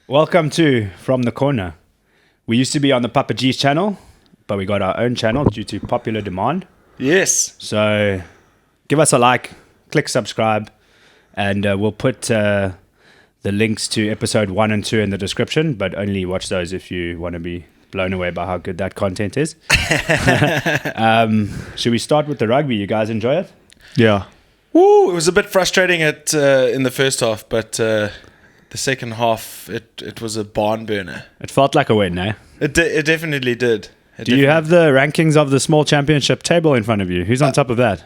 Welcome to From the Corner. We used to be on the Papa G's channel, but we got our own channel due to popular demand. Yes. So give us a like, click subscribe, and we'll put the links to episode 1 and 2 in the description, but only watch those if you want to be blown away by how good that content is. Should we start with the rugby? You guys enjoy it? Yeah. Woo, it was a bit frustrating in the first half, but the second half, it was a barn burner. It felt like a win, eh? It definitely did. Do you have the rankings of the small championship table in front of you? Who's on top of that?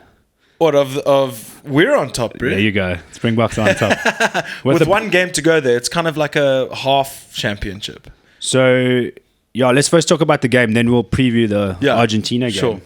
What, of we're on top, bro. There you go. Springboks are on top. With one game to go there, it's kind of like a half championship. So, yeah, let's first talk about the game, then we'll preview the Argentina game. Sure.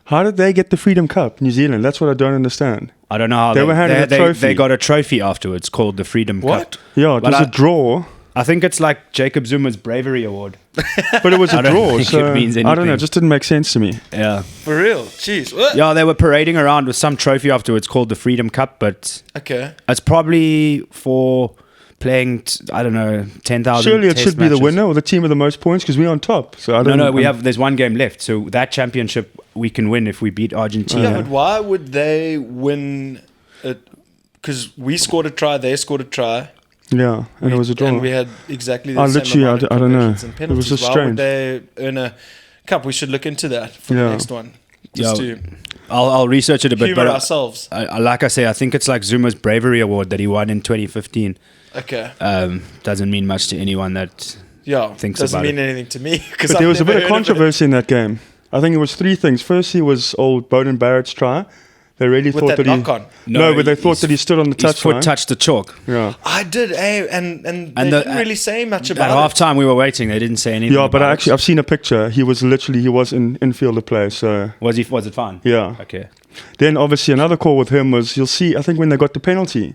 How did they get the Freedom Cup, New Zealand? That's what I don't understand. I don't know how they were handed a trophy. They got a trophy afterwards called the Freedom Cup. Yeah, it was a draw. I think it's like Jacob Zuma's Bravery Award. But it was a draw, so it means anything. I don't know, it just didn't make sense to me. Yeah. For real? Jeez. Yeah, they were parading around with some trophy afterwards called the Freedom Cup, but it's probably for playing, 10,000 Surely it should be matches. the winner or the team with the most points because we're on top. So I don't No, there's one game left. So that championship we can win if we beat Argentina. Yeah, but why would they win it? Because we scored a try, they scored a try. Yeah, and it was a draw. And we had exactly the same amount of I don't know. and penalties. It was just why strange. would they earn a cup? We should look into that for the next one. I'll research it a bit. Humor ourselves. Like I say, I think it's like Zuma's Bravery Award that he won in 2015. Okay. Doesn't mean much to anyone that thinks doesn't about mean it. anything to me. But there was a bit of controversy in that game. I think it was three things. Firstly was old Bowden Barrett's try. They really thought that he... but they thought that he stood on the touchline. His foot touched the chalk. Yeah. I did, and they didn't really say much about it. At half time we were waiting, they didn't say anything. Yeah, but I've seen a picture. He was in infielder play, so... Was it fine? Yeah. Okay. Then obviously another call with him was, you'll see, I think when they got the penalty,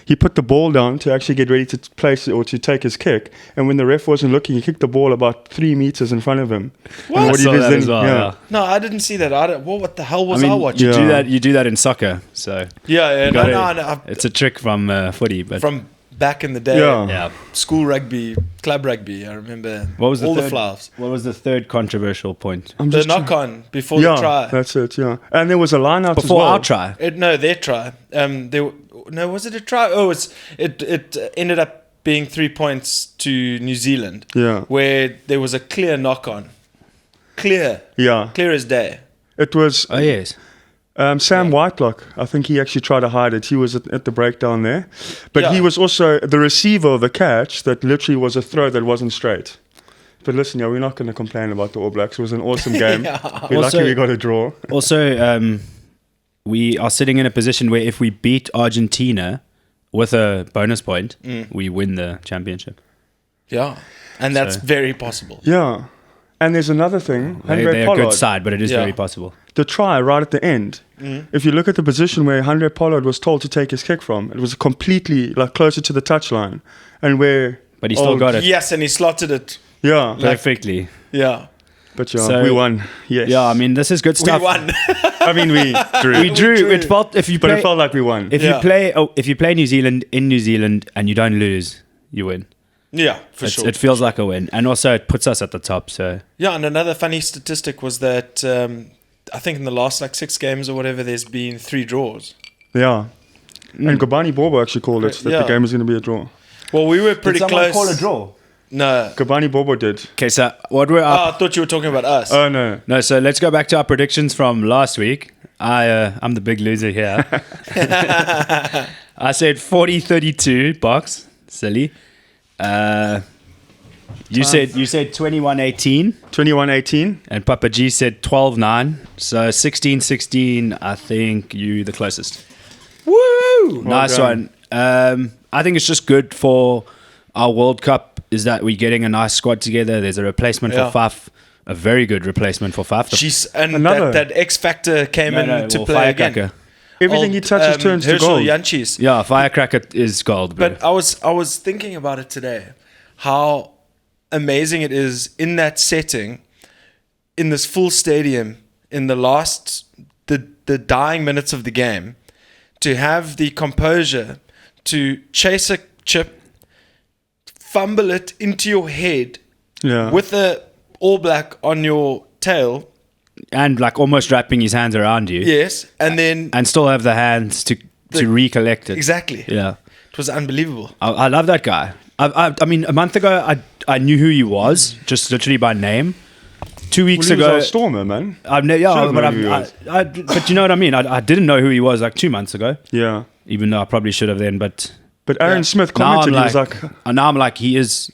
he put the ball down to actually get ready to place it or to take his kick. And when the ref wasn't looking, he kicked the ball about 3 meters in front of him. What? I saw that as well, yeah. No, I didn't see that. What the hell was I watching? You do that in soccer, so... Yeah. No. It's a trick from footy, but... From back in the day. Yeah. School rugby, club rugby, I remember the flaws. What was the third controversial point? The knock-on before the try. That's it, yeah. And there was a line-out before as well. Our try? Their try. Was it a try? Oh, it ended up being 3 points to New Zealand. Yeah. Where there was a clear knock-on. Clear. Yeah. Clear as day. It was... Oh, yes. Sam Whitelock, I think he actually tried to hide it. He was at the breakdown there. But he was also the receiver of the catch that literally was a throw that wasn't straight. But listen, we're not going to complain about the All Blacks. It was an awesome game. We're lucky we got a draw. Also, we are sitting in a position where if we beat Argentina with a bonus point, we win the championship. Yeah, and that's very possible. Yeah. And there's another thing. They're a good side, but it is very possible. The try right at the end, if you look at the position where Andre Pollard was told to take his kick from, it was completely closer to the touchline. But he still got it. Yes, and he slotted it. Yeah. Perfectly. Yeah. But we won. Yes. Yeah, I mean, this is good stuff. We won. I mean, we drew. We drew. It felt like we won. If you play New Zealand in New Zealand and you don't lose, you win. Yeah, for sure. It feels like a win. And also it puts us at the top. So yeah, and another funny statistic was that I think in the last 6 games or whatever, there's been 3 draws. Yeah. And Gabani Bobo actually called it that the game was going to be a draw. Well, we were pretty close. Did someone call a draw? No. Gabani Bobo did. Okay, so what were I thought you were talking about us. Oh, no. No, so let's go back to our predictions from last week. I'm the big loser here. I said 40-32 Box. Silly. You said 21-18. 21-18. And Papa G said 12-9. So 16-16, I think you the closest. Woo! Nice one. I think it's just good for our World Cup is that we're getting a nice squad together. There's a replacement for Faf. A very good replacement for Faf. And that X Factor came into play again. Everything he touches turns to gold. Janchis. Yeah, Firecracker is gold. Bro. But I was thinking about it today, how amazing it is in that setting, in this full stadium, in the dying minutes of the game, to have the composure to chase a chip, fumble it into your head with the All Black on your tail. And like almost wrapping his hands around you. Yes. And then... And still have the hands to recollect it. Exactly. Yeah. It was unbelievable. I love that guy. I mean, a month ago, I knew who he was, just literally by name. 2 weeks ago... He was our Stormer, man. But you know what I mean? I didn't know who he was like 2 months ago. Yeah. Even though I probably should have then, but... But Aaron Smith commented, he was like... Now I'm like, he is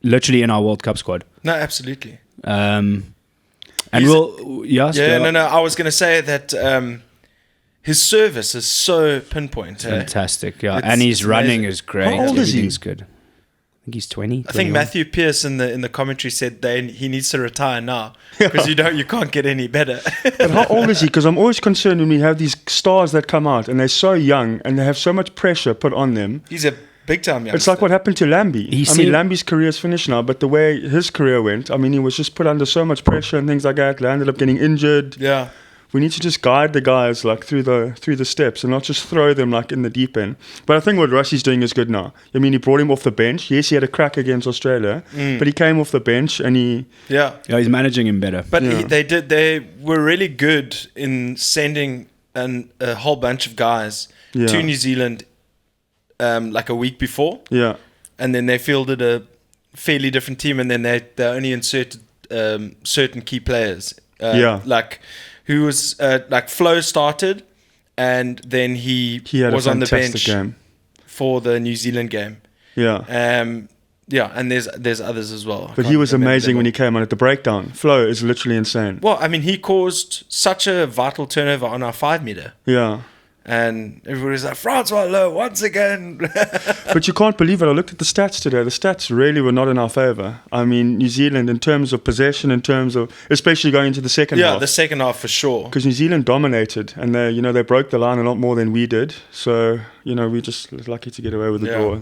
literally in our World Cup squad. No, absolutely. And we'll... I was going to say that his service is so pinpoint. Fantastic, yeah. And his running is great. How old is he? Everything's good. I think he's 20. I think Matthew Pearce in the commentary said he needs to retire now because you can't get any better. But how old is he? Because I'm always concerned when we have these stars that come out and they're so young and they have so much pressure put on them. He's a big time youngster. It's like what happened to Lambie. Lambie's career is finished now, but the way his career went, I mean, he was just put under so much pressure and things like that. He ended up getting injured. Yeah. We need to just guide the guys like through the steps and not just throw them like in the deep end. But I think what Rusty's doing is good now. I mean, he brought him off the bench. Yes, he had a crack against Australia, but he came off the bench and he's managing him better. But they were really good in sending a whole bunch of guys to New Zealand like a week before. Yeah. And then they fielded a fairly different team, and then they only inserted certain key players. Like who was like Flo started, and then he was on the bench for the New Zealand game. Yeah. And there's others as well. But he was amazing when he came on at the breakdown. Flo is literally insane. Well, I mean, he caused such a vital turnover on our 5 meter. Yeah. And everybody's like, Francois Lowe, once again. But you can't believe it. I looked at the stats today. The stats really were not in our favour. I mean, New Zealand, in terms of possession, in terms of, especially going into the second half. Yeah, the second half for sure. Because New Zealand dominated, and they broke the line a lot more than we did. So, we just was lucky to get away with the draw.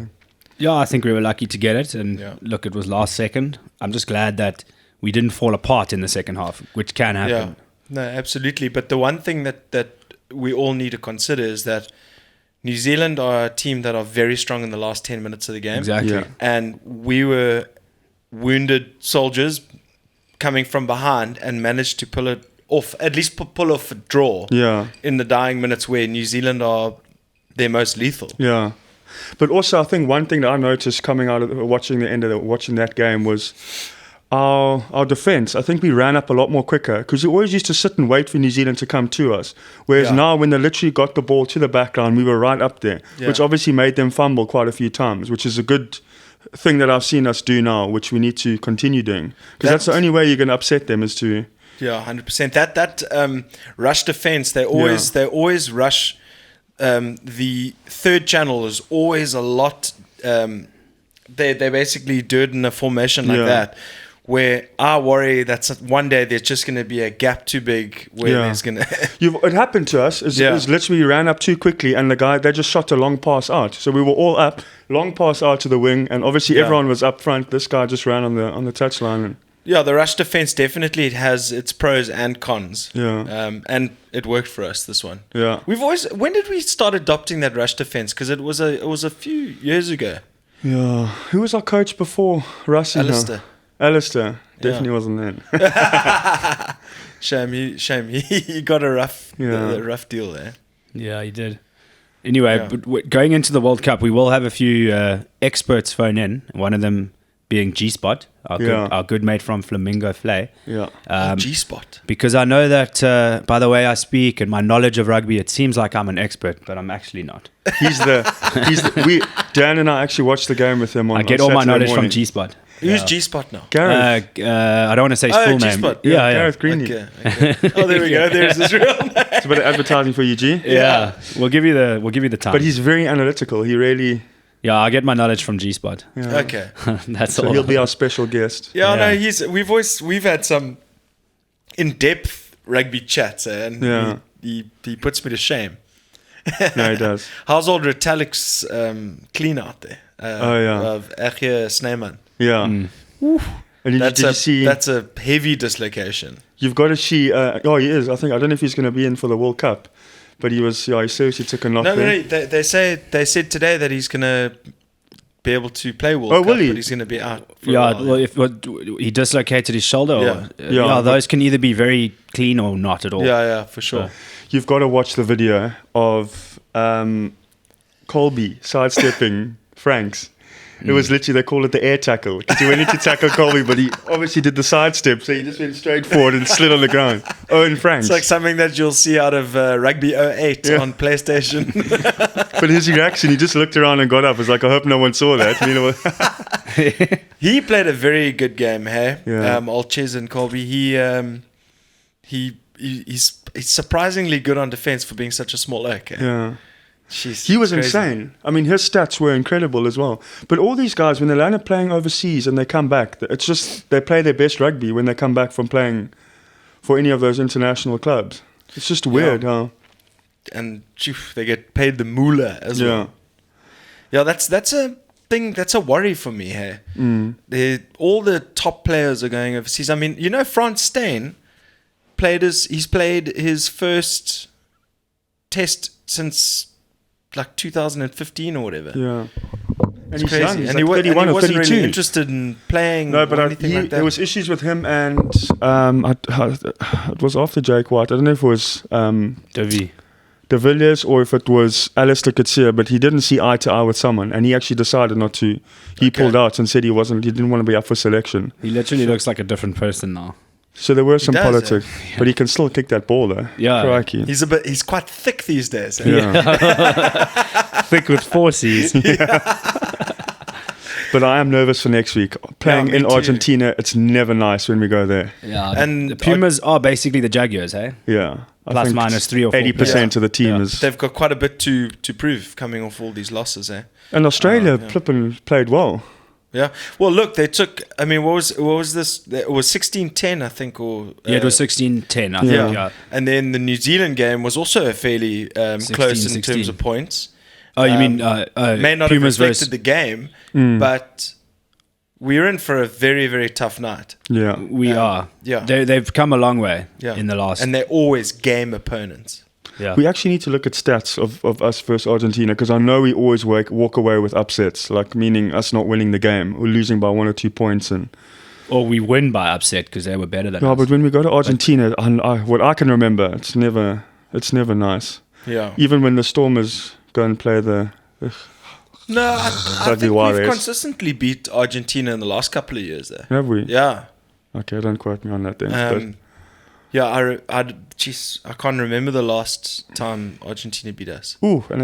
Yeah, I think we were lucky to get it. And look, it was last second. I'm just glad that we didn't fall apart in the second half, which can happen. Yeah, no, absolutely. But the one thing that we all need to consider is that New Zealand are a team that are very strong in the last 10 minutes of the game. Exactly. Yeah. And we were wounded soldiers coming from behind and managed to pull it off, at least pull off a draw in the dying minutes where New Zealand are their most lethal. Yeah. But also, I think one thing that I noticed coming out of watching that game was our defense. I think we ran up a lot more quicker because we always used to sit and wait for New Zealand to come to us. Whereas now, when they literally got the ball to the back line, we were right up there, which obviously made them fumble quite a few times, which is a good thing that I've seen us do now, which we need to continue doing. Because that's the only way you're going to upset them is to... Yeah, 100%. That rush defense, they always rush. The third channel is always a lot... They basically do it in a formation like that, where I worry that one day there's just going to be a gap too big where there's going to... It happened to us. It was literally ran up too quickly and they just shot a long pass out. So we were all up, long pass out to the wing, and obviously everyone was up front. This guy just ran on the touchline. Yeah, the rush defense definitely has its pros and cons. Yeah. And it worked for us, this one. Yeah. When did we start adopting that rush defense? Because it was a few years ago. Yeah. Who was our coach before Rusty? Alistair. Definitely wasn't then. Shame. He got a rough deal there. Yeah, he did. Anyway, but going into the World Cup, we will have a few experts phone in. One of them being G-Spot, our good mate from Flamingo Flay. Yeah. G-Spot. Because I know that by the way I speak and my knowledge of rugby, it seems like I'm an expert, but I'm actually not. Dan and I actually watched the game with him on I get all my knowledge morning. from G-Spot. Who's G-Spot now? Gareth. I don't want to say his full name. G-Spot. Yeah, Gareth Greeny. Okay. Oh, there we go. There's his real name. It's a bit of advertising for you, G. Yeah. We'll give you the time. But he's very analytical. He really... Yeah, I get my knowledge from G-Spot. Yeah. Okay. That's So all. he'll be our special guest. Yeah, Yeah. no, we've had some in-depth rugby chats, and Yeah. he puts me to shame. No, he does. How's old Ritalik's clean out there? Of Echia Sneeman. Yeah. Mm. And did you see... That's a heavy dislocation. You've got to see... he is. I don't know if he's going to be in for the World Cup. But he seriously took a knock No, there. they said today that he's going to be able to play World Cup, will he? but he's going to be out for a Yeah, while. well, he dislocated his shoulder. Yeah. Or, those can either be very clean or not at all. Yeah, for sure. You've got to watch the video of Colby sidestepping Franks. It was literally, they call it the air tackle. Because he went in to tackle Colby, but he obviously did the sidestep, so he just went straight forward and slid on the ground. Owen Franks. It's like something that you'll see out of Rugby 08 on PlayStation. But his reaction, he just looked around and got up. It's like, I hope no one saw that. He played a very good game, hey? Yeah. Olchez and Colby. He's surprisingly good on defense for being such a small oak. Eh? Yeah. Jeez, He was crazy. insane. I mean, his stats were incredible as well. But all these guys, when they land up playing overseas and they come back, it's just they play their best rugby when they come back from playing for any of those international clubs. It's just weird how... And they get paid the moolah as well. Yeah, that's a thing. That's a worry for me. Hey, all the top players are going overseas. I mean, Franz Steyn he's played his first test since like 2015 or whatever. Yeah. And It's he's crazy. young. He's And like he 31 or wasn't 32. really interested in playing No, but or anything like that. there was issues with him and it was after Jake White. I don't know if it was Davy. De Villiers or if it was Alistair Coetzee, but he didn't see eye to eye with someone and he actually decided not to. He pulled out and said he didn't want to be up for selection. He literally looks like a different person now. So there were some does, politics, but he can still kick that ball though. Yeah. Crikey. He's quite thick these days. Eh? Yeah. Thick with 4 C's. But I am nervous for next week. Playing me in too. Argentina, it's never nice when we go there. Yeah. And the Pumas are basically the Jaguars, hey? Yeah. I Plus think minus 3 or 4 80% of the team Yeah. is... They've got quite a bit to prove coming off all these losses. Eh? And Australia flipping played well. Yeah. Well, look, they took. I mean, what was this? It was 16-10, I think, or Yeah, it was 16-10, I think. Yeah. Yeah. And then the New Zealand game was also fairly close in 16. terms of points. Oh, you mean May not Pumas have reflected versus... the game, but we're in for a very, very tough night. Yeah. We are. Yeah. They've come a long way Yeah. in the last... And they're always game opponents. yeah. We actually need to look at stats of us versus Argentina because I know we always walk away with upsets, like meaning us not winning the game or losing by 1 or 2 points. And Or we win by upset because they were better than no, us. but when we go to Argentina, what I can remember, it's never nice. Yeah. Even when the Stormers go and play the... No, I Rugby think Warriors. we've consistently beat Argentina in the last couple of years, though. Have we? Yeah. Okay, don't quote me on that then. Yeah, I can't remember the last time Argentina beat us. Ooh, and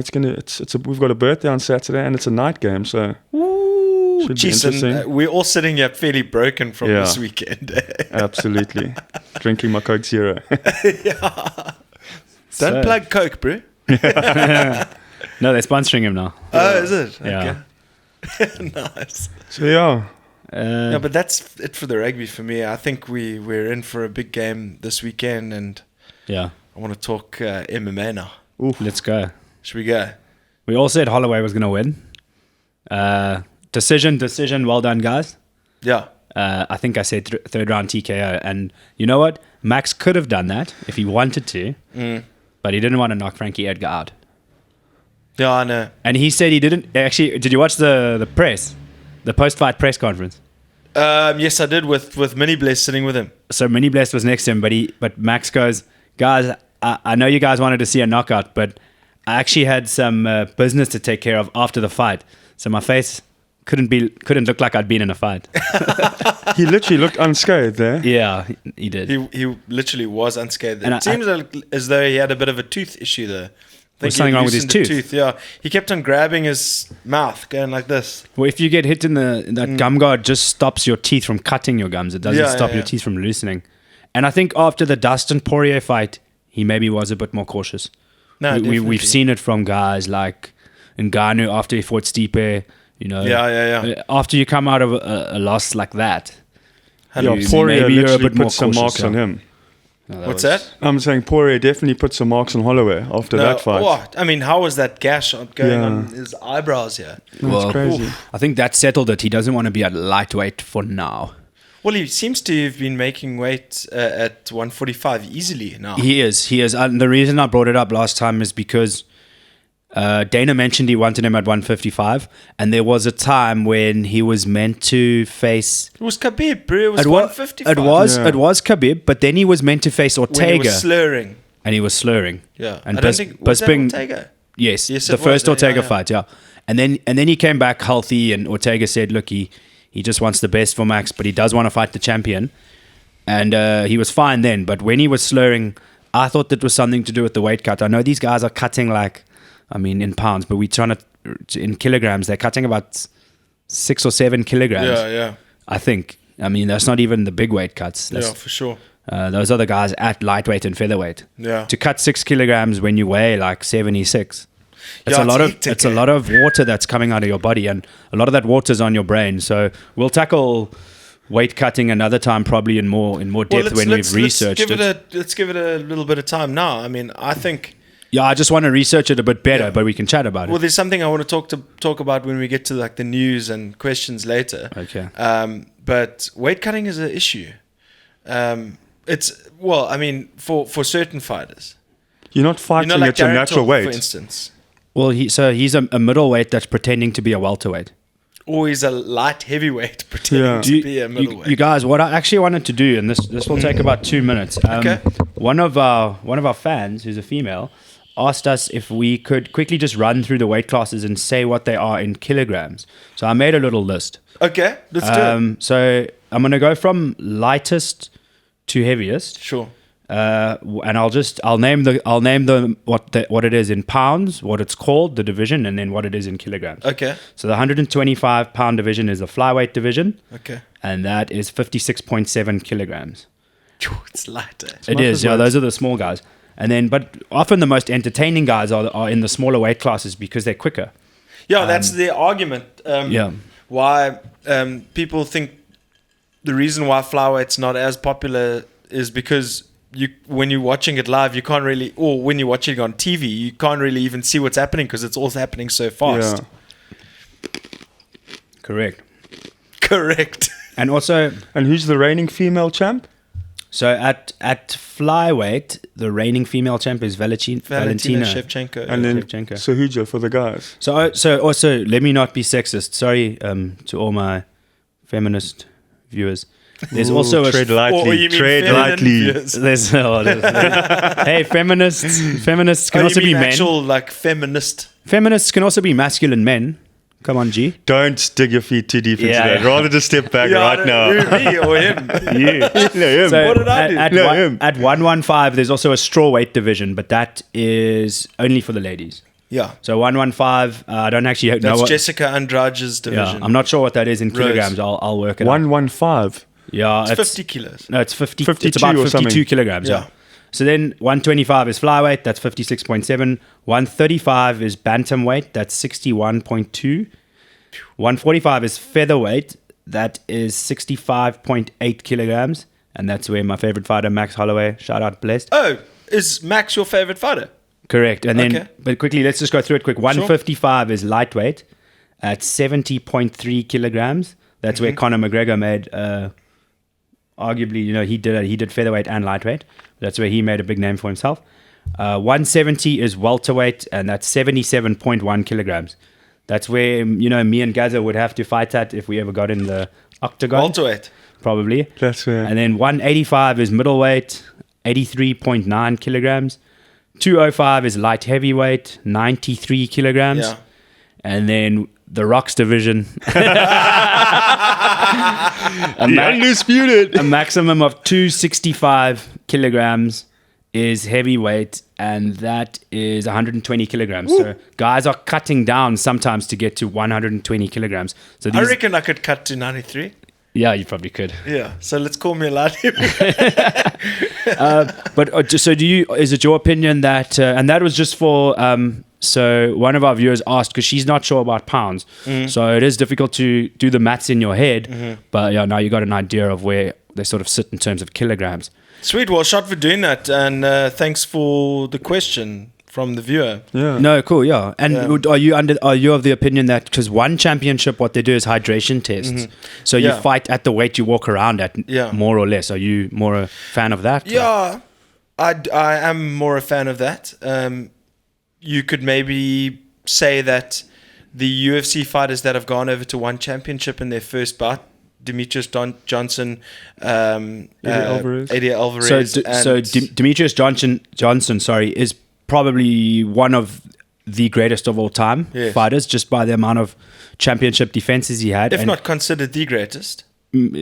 we've got a birthday on Saturday and it's a night game, so Ooh, should be jeez, and interesting. we're all sitting here fairly broken from Yeah. this weekend. Absolutely. Drinking my Coke Zero. Don't plug Coke, bro. No, they're sponsoring him now. Oh, is it? Yeah. Okay. Nice. So yeah. Yeah, but that's it for the rugby for me. I think we're in for a big game this weekend, and Yeah. I want to talk MMA now. Let's go. Should we go? We all said Holloway was going to win. Decision. Well done, guys. Yeah. I think I said third round TKO. And you know what? Max could have done that if he wanted to, but he didn't want to knock Frankie Edgar out. Yeah, I know. And he said he didn't. Actually, did you watch the press? The post-fight press conference? Yes, I did with Mini Bless sitting with him. So Mini Blessed was next to him, but Max goes, guys, I know you guys wanted to see a knockout, but I actually had some business to take care of after the fight. So my face couldn't look like I'd been in a fight. He literally looked unscathed there. Yeah, he did. He literally was unscathed. And It seems as though he had a bit of a tooth issue though. think something he wrong with his loosened the tooth. Yeah, he kept on grabbing his mouth, going like this. Well, if you get hit in that gum guard, just stops your teeth from cutting your gums. It doesn't Yeah, stop yeah, your yeah. teeth from loosening. And I think after the Dustin Poirier fight, he maybe was a bit more cautious. No, We've definitely. seen it from guys like Ngannou after he fought Stipe. You know, Yeah. After you come out of a loss like that, Yeah, you- Poirier maybe you're a literally bit more put some cautious, marks yeah. on him. no, What's was- that? I'm saying Poirier definitely put some marks on Holloway after that fight. What? I mean, how was that gash going Yeah. on his eyebrows here? Well, crazy. I think that settled it. He doesn't want to be at lightweight for now. Well, he seems to have been making weight at 145 easily now. He is. And the reason I brought it up last time is because Dana mentioned he wanted him at 155, and there was a time when he was meant to face. It was Khabib, bro. It was It was, 155. Yeah. it was Khabib, but then he was meant to face when he Ortega, was slurring. and he was slurring. Yeah. And I don't think... Was that Bisping- Ortega? Yes, Yes, the it was, first yeah, Ortega yeah. fight, yeah. And then he came back healthy, and Ortega said, "Look, he just wants the best for Max, but he does want to fight the champion." And he was fine then, but when he was slurring, I thought that was something to do with the weight cut. I know these guys are cutting in pounds, but we're trying to in kilograms. They're cutting about 6 or 7 kilograms. Yeah. I think. I mean, that's not even the big weight cuts. Yeah, That's, for sure. those are the guys at lightweight and featherweight. Yeah. To cut 6 kilograms when you weigh like 76, it's Yeah, a lot it's of hectic, it's a lot of water that's coming out of your body, and a lot of that water's on your brain. So we'll tackle weight cutting another time, probably in more depth when we've researched it. Let's give it a little bit of time now. I mean, I think. Yeah, I just want to research it a bit better, Yeah. but we can chat about Well, it. there's something I want to talk about when we get to like the news and questions later. Okay. But weight cutting is an issue. I mean, for certain fighters. You're not fighting like at your Gareth, natural for weight. instance. Well, he's a middleweight that's pretending to be a welterweight. Or he's a light heavyweight pretending Yeah. to be a middleweight. You guys, what I actually wanted to do, and this will take about 2 minutes. Okay. One of our fans, who's a female, asked us if we could quickly just run through the weight classes and say what they are in kilograms. So I made a little list. Okay, let's do it. So I'm gonna go from lightest to heaviest. Sure. And I'll name the what it is in pounds, what it's called, the division, and then what it is in kilograms. Okay. So the 125 pound division is the flyweight division, Okay. and that is 56.7 kilograms. Phew, it's lighter. It not is, as yeah. light. Those are the small guys, and then but often the most entertaining guys are in the smaller weight classes because they're quicker. Yeah, that's the argument. Yeah. Why people think the reason why flyweight's not as popular is because when you're watching it live, you can't really, or when you're watching it on TV, you can't really even see what's happening because it's all happening so fast. Yeah. Correct. Correct. And also, And who's the reigning female champ? so at flyweight, the reigning female champ is Valentina Valentina. Shevchenko. And then Shevchenko. Sahuja for the guys. So also, let me not be sexist. Sorry to all my feminist viewers. There's Ooh, also tread Or lightly. you mean Tread feminine lightly. viewers? hey, feminists can Oh, also you be mean men. actual like feminist? Feminists can also be masculine men. Come on, G. Don't dig your feet too deep into Yeah, that. yeah. Rather just step back right now. Me or him? You. No, him. So What did I do? At, No, one- him. at 115, there's also a strawweight division, but that is only for the ladies. Yeah. So 115, I don't actually know That's what. Jessica Andrade's Yeah, division. I'm not sure what that is in kilograms. I'll work it out. 115. Yeah, It's 50 kilos. No, it's 50. 52 It's about or 52 something. kilograms. Yeah. Yeah. So then 125 is flyweight. That's 56.7. 135 is bantamweight. That's 61.2. 145 is featherweight. That is 65.8 kilograms, and that's where my favorite fighter, Max Holloway, shout out, blessed. Oh, is Max your favorite fighter? Correct. And then, Okay. but quickly, let's just go through it quick. 155 is lightweight at 70.3 kilograms. That's where Conor McGregor made, arguably, he did featherweight and lightweight. That's where he made a big name for himself. 170 is welterweight, and that's 77.1 kilograms. That's where, me and Gaza would have to fight at if we ever got in the octagon. Welterweight. Probably. That's where. And then 185 is middleweight, 83.9 kilograms. 205 is light heavyweight, 93 kilograms. Yeah. And then the Rocks division, Undisputed. a maximum of 265 kilograms. is heavyweight, and that is 120 kilograms. So guys are cutting down sometimes to get to 120 kilograms. So I reckon I could cut to 93. Yeah, you probably could. Yeah, so let's call me a light heavyweight. But so is it your opinion that, and that was just for, so one of our viewers asked, because she's not sure about pounds. So it is difficult to do the maths in your head. But yeah, now you got an idea of where they sort of sit in terms of kilograms. Sweet, well, shot for doing that. And thanks for the question from the viewer. Yeah. No, cool, yeah. And are you of the opinion that, because one championship, what they do is hydration tests. So you fight at the weight you walk around at, more or less. Are you more a fan of that? Yeah, I am more a fan of that. You could maybe say that the UFC fighters that have gone over to one championship in their first bout, Demetrius Johnson, Eddie Alvarez. So Demetrius Johnson, is probably one of the greatest of all time fighters, just by the amount of championship defenses he had. If not considered the greatest.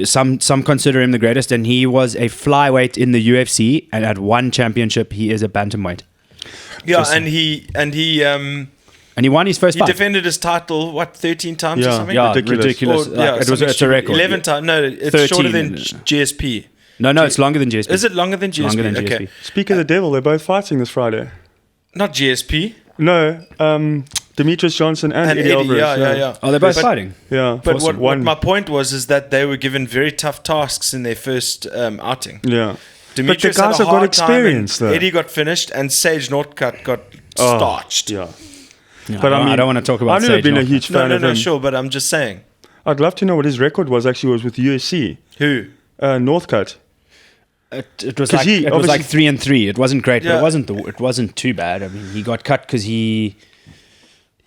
Some consider him the greatest, and he was a flyweight in the UFC, and at one championship he is a bantamweight. Yeah, and he won his first fight. He defended his title, 13 times or something? Yeah, ridiculous. It's a record. 11 times. No, it's 13. Shorter than GSP. No, it's longer than GSP. Is it longer than GSP? Longer than GSP. Okay. Speak of the devil, they're both fighting this Friday. Not GSP. No, Demetrius Johnson and Eddie Alvarez. Yeah. Oh, they're both fighting. Yeah. But what my point was is that they were given very tough tasks in their first outing. Yeah. Demetrius but the guys have got experience, though. Eddie got finished, and Sage Northcutt got starched. Yeah. But I don't want to talk about Sage. I've never been a huge fan of him. No, sure, but I'm just saying. I'd love to know what his record was with UFC. Who? Northcutt. It was like 3-3. It wasn't great, but it wasn't too bad. I mean, he got cut because he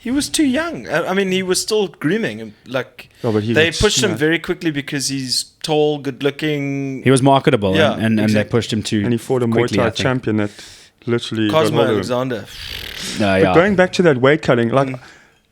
was too young. I mean, he was still grooming. They pushed him very quickly because he's tall, good looking. He was marketable, and they pushed him too. And he fought a Muay Thai champion that literally Cosmo Alexander. But going back to that weight cutting,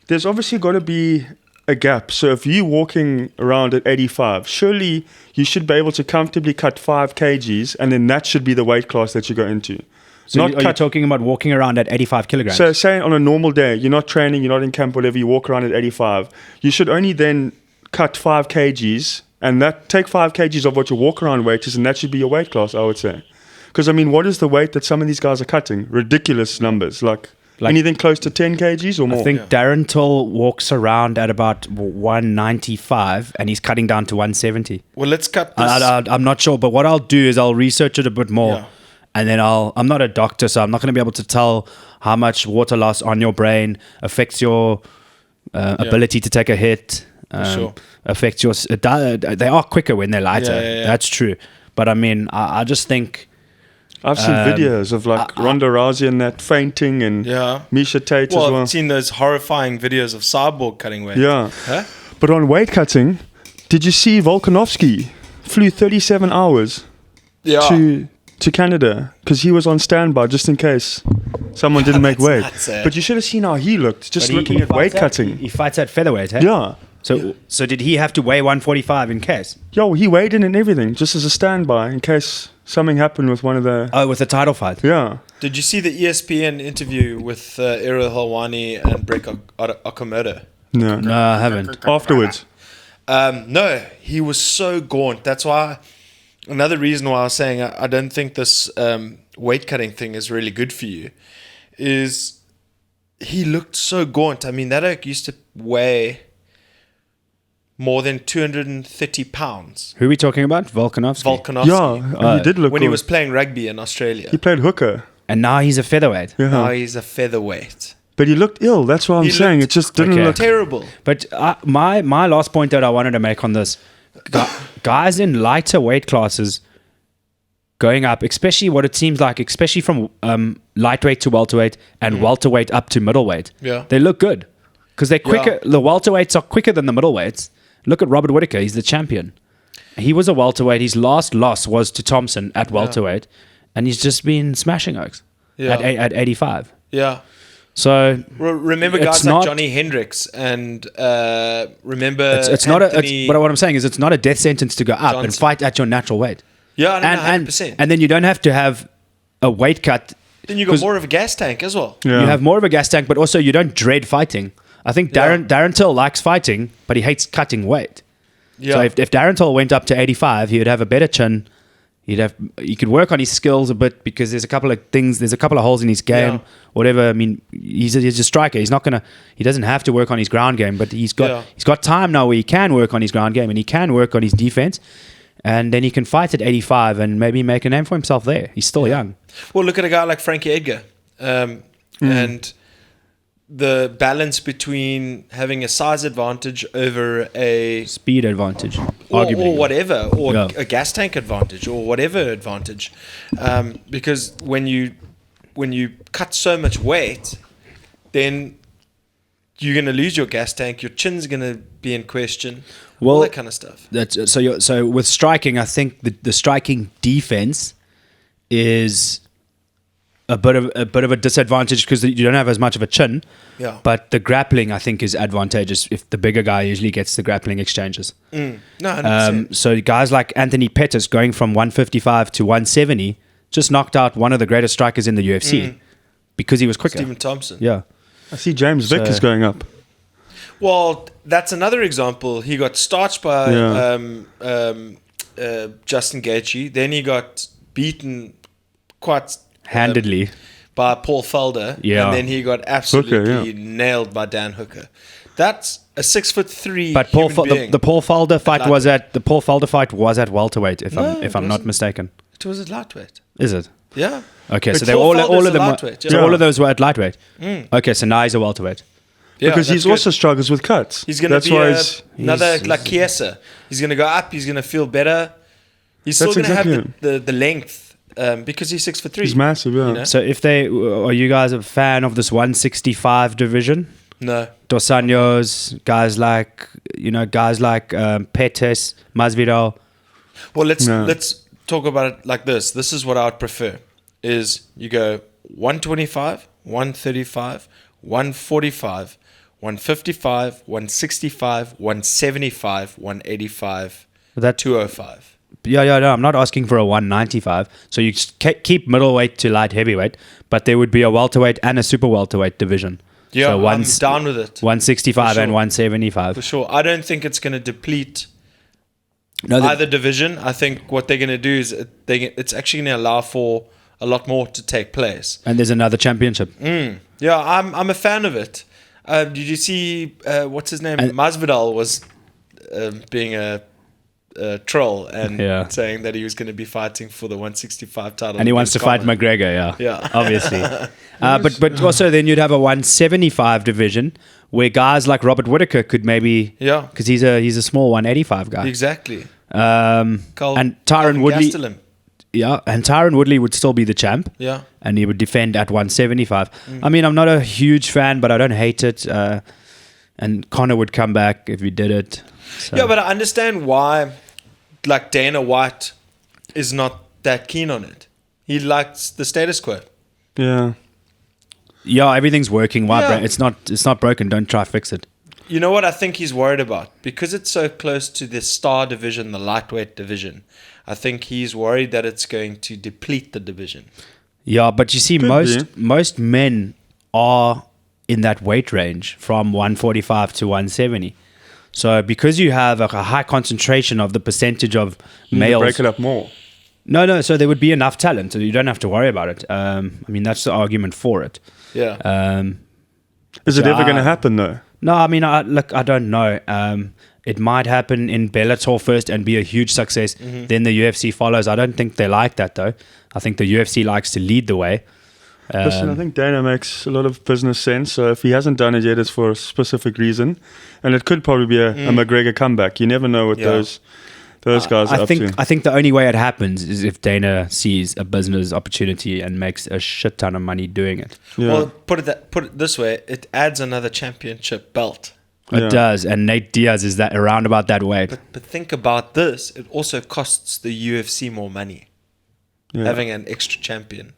there's obviously got to be a gap. So if you're walking around at 85, surely you should be able to comfortably cut 5 kgs, and then that should be the weight class that you go into. So are you talking about walking around at 85 kilograms? So say on a normal day, you're not training, you're not in camp, whatever, you walk around at 85. You should only then cut 5 kgs, and take 5 kgs of what your walk around weight is, and that should be your weight class, I would say. Because, I mean, what is the weight that some of these guys are cutting? Ridiculous numbers, like anything close to 10 kgs or more. I think Darren Till walks around at about 195, and he's cutting down to 170. Well, let's cut this. I'm not sure, but what I'll do is I'll research it a bit more. Yeah. And then I'm not a doctor, so I'm not going to be able to tell how much water loss on your brain affects your ability to take a hit. Affects your. They are quicker when they're lighter. Yeah. That's true. But I mean, I just think. I've seen videos of Ronda Rousey and that fainting, and Misha Tate as well. I've seen those horrifying videos of Cyborg cutting weight. Yeah. Huh? But on weight cutting, did you see Volkanovski flew 37 hours to Canada because he was on standby just in case someone didn't make weight. But you should have seen how he looked just looking at weight cutting. He fights at featherweight, eh? Yeah. So did he have to weigh 145 in case? Yo, he weighed in and everything just as a standby in case something happened with one of the... Oh, with the title fight? Yeah. Did you see the ESPN interview with Errol Helwani and Brett Okamoto? No, I haven't. Afterwards? No, he was so gaunt. That's why... Another reason why I was saying I don't think this weight cutting thing is really good for you is he looked so gaunt. I mean, that oak used to weigh more than 230 pounds. Who are we talking about? Volkanovski? Yeah, he did look when good. He was playing rugby in Australia. He played hooker. And now he's a featherweight. Yeah. Now he's a featherweight. But he looked ill. That's what I'm saying. It just didn't look... terrible. But my last point that I wanted to make on this... Guys in lighter weight classes going up, especially what it seems like, especially from lightweight to welterweight and welterweight up to middleweight, they look good because they're quicker. The welterweights are quicker than the middleweights. Look at Robert Whittaker; he's the champion. He was a welterweight. His last loss was to Thompson at welterweight, and he's just been smashing oaks at 85. Yeah. So remember guys like Johnny Hendricks and remember it's not but what I'm saying is it's not a death sentence to go up and fight at your natural weight. Yeah, 100%. And then you don't have to have a weight cut. Then you got more of a gas tank as well. Yeah. You have more of a gas tank, but also you don't dread fighting. I think Darren Till likes fighting, but he hates cutting weight. Yeah. So if Darren Till went up to 85, he would have a better chin. He could work on his skills a bit because there's a couple of holes in his game, Yeah. whatever. I mean, he's a striker. He doesn't have to work on his ground game, but he's got time now where he can work on his ground game and he can work on his defense. And then he can fight at 85 and maybe make a name for himself there. He's still young. Well, look at a guy like Frankie Edgar. And the balance between having a size advantage over a Speed advantage, or arguably. whatever, or a gas tank advantage, or whatever advantage, because when you cut so much weight, then you're going to lose your gas tank. Your chin's going to be in question. All that kind of stuff. So with striking, I think the striking defense is a bit of a disadvantage because you don't have as much of a chin. Yeah. But the grappling, I think, is advantageous if the bigger guy usually gets the grappling exchanges. No, 100%. So guys like Anthony Pettis going from 155 to 170 just knocked out one of the greatest strikers in the UFC because he was quicker. Stephen Thompson. Yeah. I see James Vick is going up. Well, that's another example. He got starched by Justin Gaethje. Then he got beaten quite Handedly. by Paul Felder. Yeah. And then he got absolutely Hooker, nailed by Dan Hooker. That's a 6'3" But the Paul Felder fight was at welterweight, if I'm not mistaken. It was at lightweight. Is it? Yeah. Okay, so But they Paul all Felder's of them a were, lightweight, so yeah. all of those were at lightweight. Okay, so now he's a welterweight. Yeah, Because that's he's also struggles with cuts. He's going to That's be why another like Chiesa. He's going to go up. He's going to feel better. He's still That's going to exactly have the length because he's 6'3". he's massive, yeah. You know? So are you guys a fan of this 165 division? No. Dos Anjos, guys like Pettis, Masvidal. Well, let's talk about it like this. This is what I would prefer: is you go 125, 135, 145, 155, 165, 175, 185, That 205. Yeah, no, I'm not asking for a 195. So you keep middleweight to light heavyweight, but there would be a welterweight and a super welterweight division. Yeah, so I'm down with it. 165 For and sure. 175. For sure. I don't think it's going to deplete No, either division. I think what they're going to do is it's actually going to allow for a lot more to take place. and there's another championship. Yeah, I'm a fan of it. Did you see what's his name? Masvidal was being a troll and saying that he was going to be fighting for the 165 title, And he wants to fight Conor. McGregor, Yeah. obviously. But also then you'd have a 175 division where guys like Robert Whittaker could maybe, because he's a small 185 guy. Exactly. And Tyron Woodley, Gastelum. and Tyron Woodley would still be the champ. Yeah. And he would defend at 175. I mean, I'm not a huge fan, but I don't hate it. And Conor would come back if he did it. So. Yeah, but I understand why, like Dana White is not that keen on it. He likes the status quo. Yeah. Yeah, everything's working. Why? Yeah. It's not broken. Don't try to fix it. You know what I think he's worried about? Because it's so close to the star division, the lightweight division, I think he's worried that it's going to deplete the division. Yeah, but you see, most men are in that weight range from 145 to 170. So because you have a high concentration of the percentage of males, break it up more. No. So there would be enough talent, so you don't have to worry about it. I mean, that's the argument for it. Yeah. Is it ever going to happen though? No, I mean, I don't know. It might happen in Bellator first and be a huge success. Then the UFC follows. I don't think they like that though. I think the UFC likes to lead the way. Listen, I think Dana makes a lot of business sense. So if he hasn't done it yet, it's for a specific reason, and it could probably be a McGregor comeback. You never know what those guys are up to. I think the only way it happens is if Dana sees a business opportunity and makes a shit ton of money doing it. Yeah. Well, put it this way: it adds another championship belt. It does, and Nate Diaz is that around about that weight. But think about this: it also costs the UFC more money having an extra champion.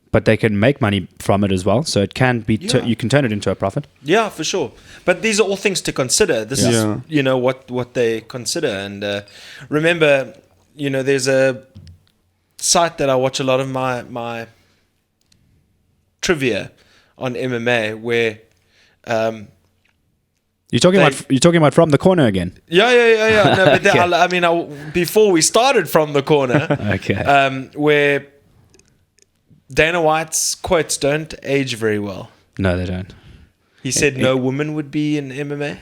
But they can make money from it as well, so it can be. You can turn it into a profit. Yeah, for sure. But these are all things to consider. This is what they consider. And remember, there's a site that I watch a lot of my trivia on MMA where. You're talking about From the Corner again. Yeah. No, but Okay. before we started From the Corner, Okay. where Dana White's quotes don't age very well. No, they don't. He said no woman would be in MMA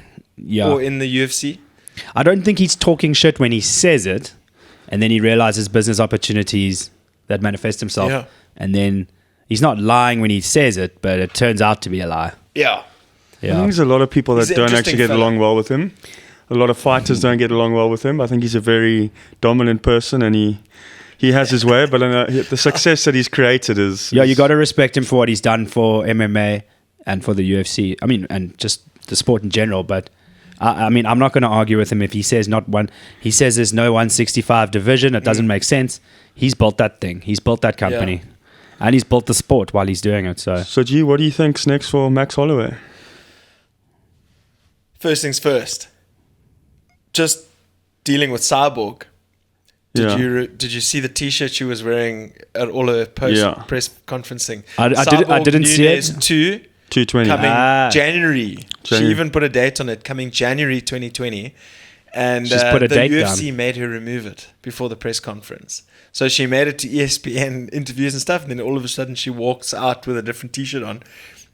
or in the UFC. I don't think he's talking shit when he says it, and then he realizes business opportunities that manifest himself, Yeah. and then he's not lying when he says it, but it turns out to be a lie. Yeah. I think there's a lot of people that He's an don't interesting actually get fella. along well with him. A lot of fighters don't get along well with him. I think he's a very dominant person, and he has his way. But the success that he's created is Yeah, you got to respect him for what he's done for MMA and for the UFC. I mean, and just the sport in general. But I mean, I'm not going to argue with him if he says not one. He says there's no 165 division. It doesn't make sense. He's built that thing. He's built that company, and he's built the sport while he's doing it. So, G, what do you think's next for Max Holloway? First things first. Just dealing with Cyborg. Did you see the T-shirt she was wearing at all her press conferencing? I didn't see it. Cyborg Nunes 220. coming January. She January. even put a date on it, coming January 2020. And She's put a the date UFC down. made her remove it before the press conference. So she made it to ESPN interviews and stuff, and then all of a sudden she walks out with a different T-shirt on.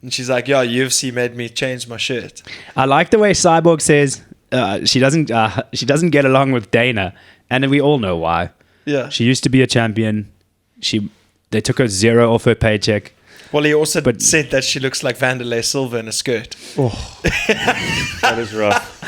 And she's like, yeah, UFC made me change my shirt. I like the way Cyborg says she doesn't get along with Dana, and we all know why. Yeah. She used to be a champion. They took her zero off her paycheck. Well, he also said that she looks like Vanderlei Silva in a skirt. Oh, that is rough.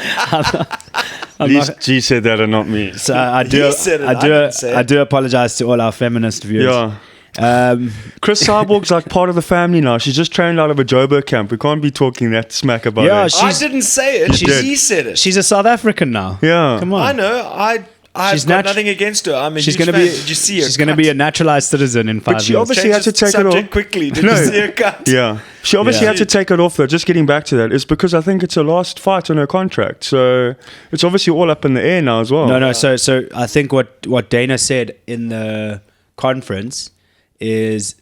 At I'm least not- G said that and not me. So I do. He said it, I didn't say it. I do apologize to all our feminist viewers. Yeah. Um, Chris Cyborg's like part of the family now. She's just trained out of a Joburg camp. We can't be talking that smack about Yeah, her. she- I didn't say it. He said it. she's a South African now. Yeah. Come on. I know. I've She's got natu- nothing against her. I'm a She's huge gonna fan. be. Did you see her? She's going to be a naturalized citizen in 5 But she years. obviously had to take it subject off. quickly. Did No. you see her cut? Yeah. She obviously Yeah. had to take it off though. Just getting back to that is because I think it's her last fight on her contract. So it's obviously all up in the air now as well. No. So I think what Dana said in the conference is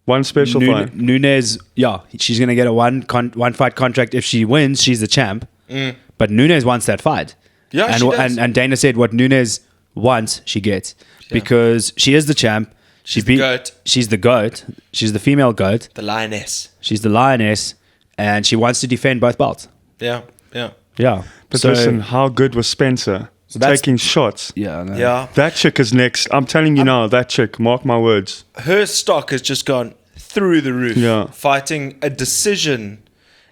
One special fight. Nunes. Yeah, she's going to get a one fight contract if she wins. She's the champ. But Nunes wants that fight. Yeah, and, she does. and Dana said what Nunes wants, she gets because she is the champ. She's the goat. She's the goat. She's the female goat. The lioness. She's the lioness, and she wants to defend both belts. Yeah. Yeah. But So- listen, how good was Spencer? that's- Taking shots. Yeah. No. Yeah. That chick is next. I'm telling you now, that chick, mark my words. Her stock has just gone through the roof. Yeah. Fighting a decision,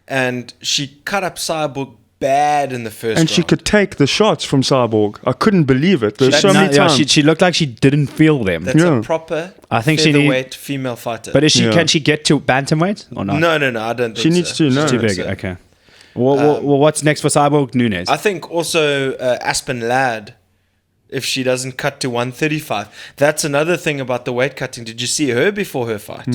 and she cut up Cyborg bad in the first And round. she could take the shots from Cyborg. I couldn't believe it. There's so No, many yeah, times. she looked like she didn't feel them. That's Yeah. a proper I think she need- featherweight female fighter. But is she? Yeah. Can she get to bantamweight or not? no, I don't think She needs so. to, no. She's Too big. so. Okay. Well, what's next for Cyborg? Nunes. I think also Aspen Ladd, if she doesn't cut to 135. That's another thing about the weight cutting. Did you see her before her fight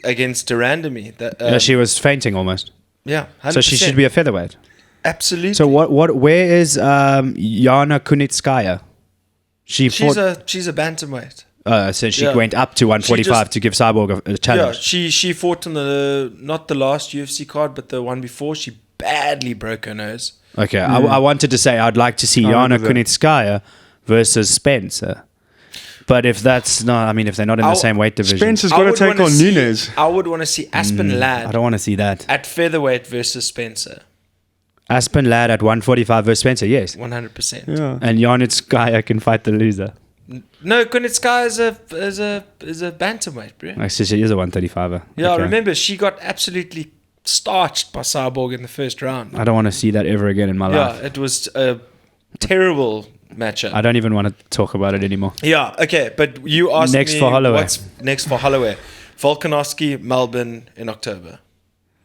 against Durandamy? yeah, she was fainting almost. Yeah, 100%. So she should be a featherweight. Absolutely. So where is Jana Kunitskaya? She fought. she's a bantamweight. So she Yeah. went up to 145 to give Cyborg a Yeah, challenge. she fought on the not the last UFC card, but the one before. She badly broke her nose. Okay, I wanted to say I'd like to see I Jana remember that. Kunitskaya versus Spencer. But if that's not, I mean, if they're not in the same weight division, Spencer's I got to would take wanna on see- Nunes. I would want to see Aspen I Ladd don't want to see that. at featherweight versus Spencer. Aspen Ladd at 145 versus Spencer, yes. 100%. Yeah. And Kunitskaya can fight the loser. No, Kunitskaya is a bantamweight, bro. Actually, she is a 135er. Yeah, Okay. remember she got absolutely starched by Cyborg in the first round. I don't want to see that ever again in my Yeah, life. it was a terrible matchup. I don't even want to talk about it anymore. Yeah, okay, but you asked Next me for Holloway. what's next for Holloway. Volkanovski, Melbourne in October.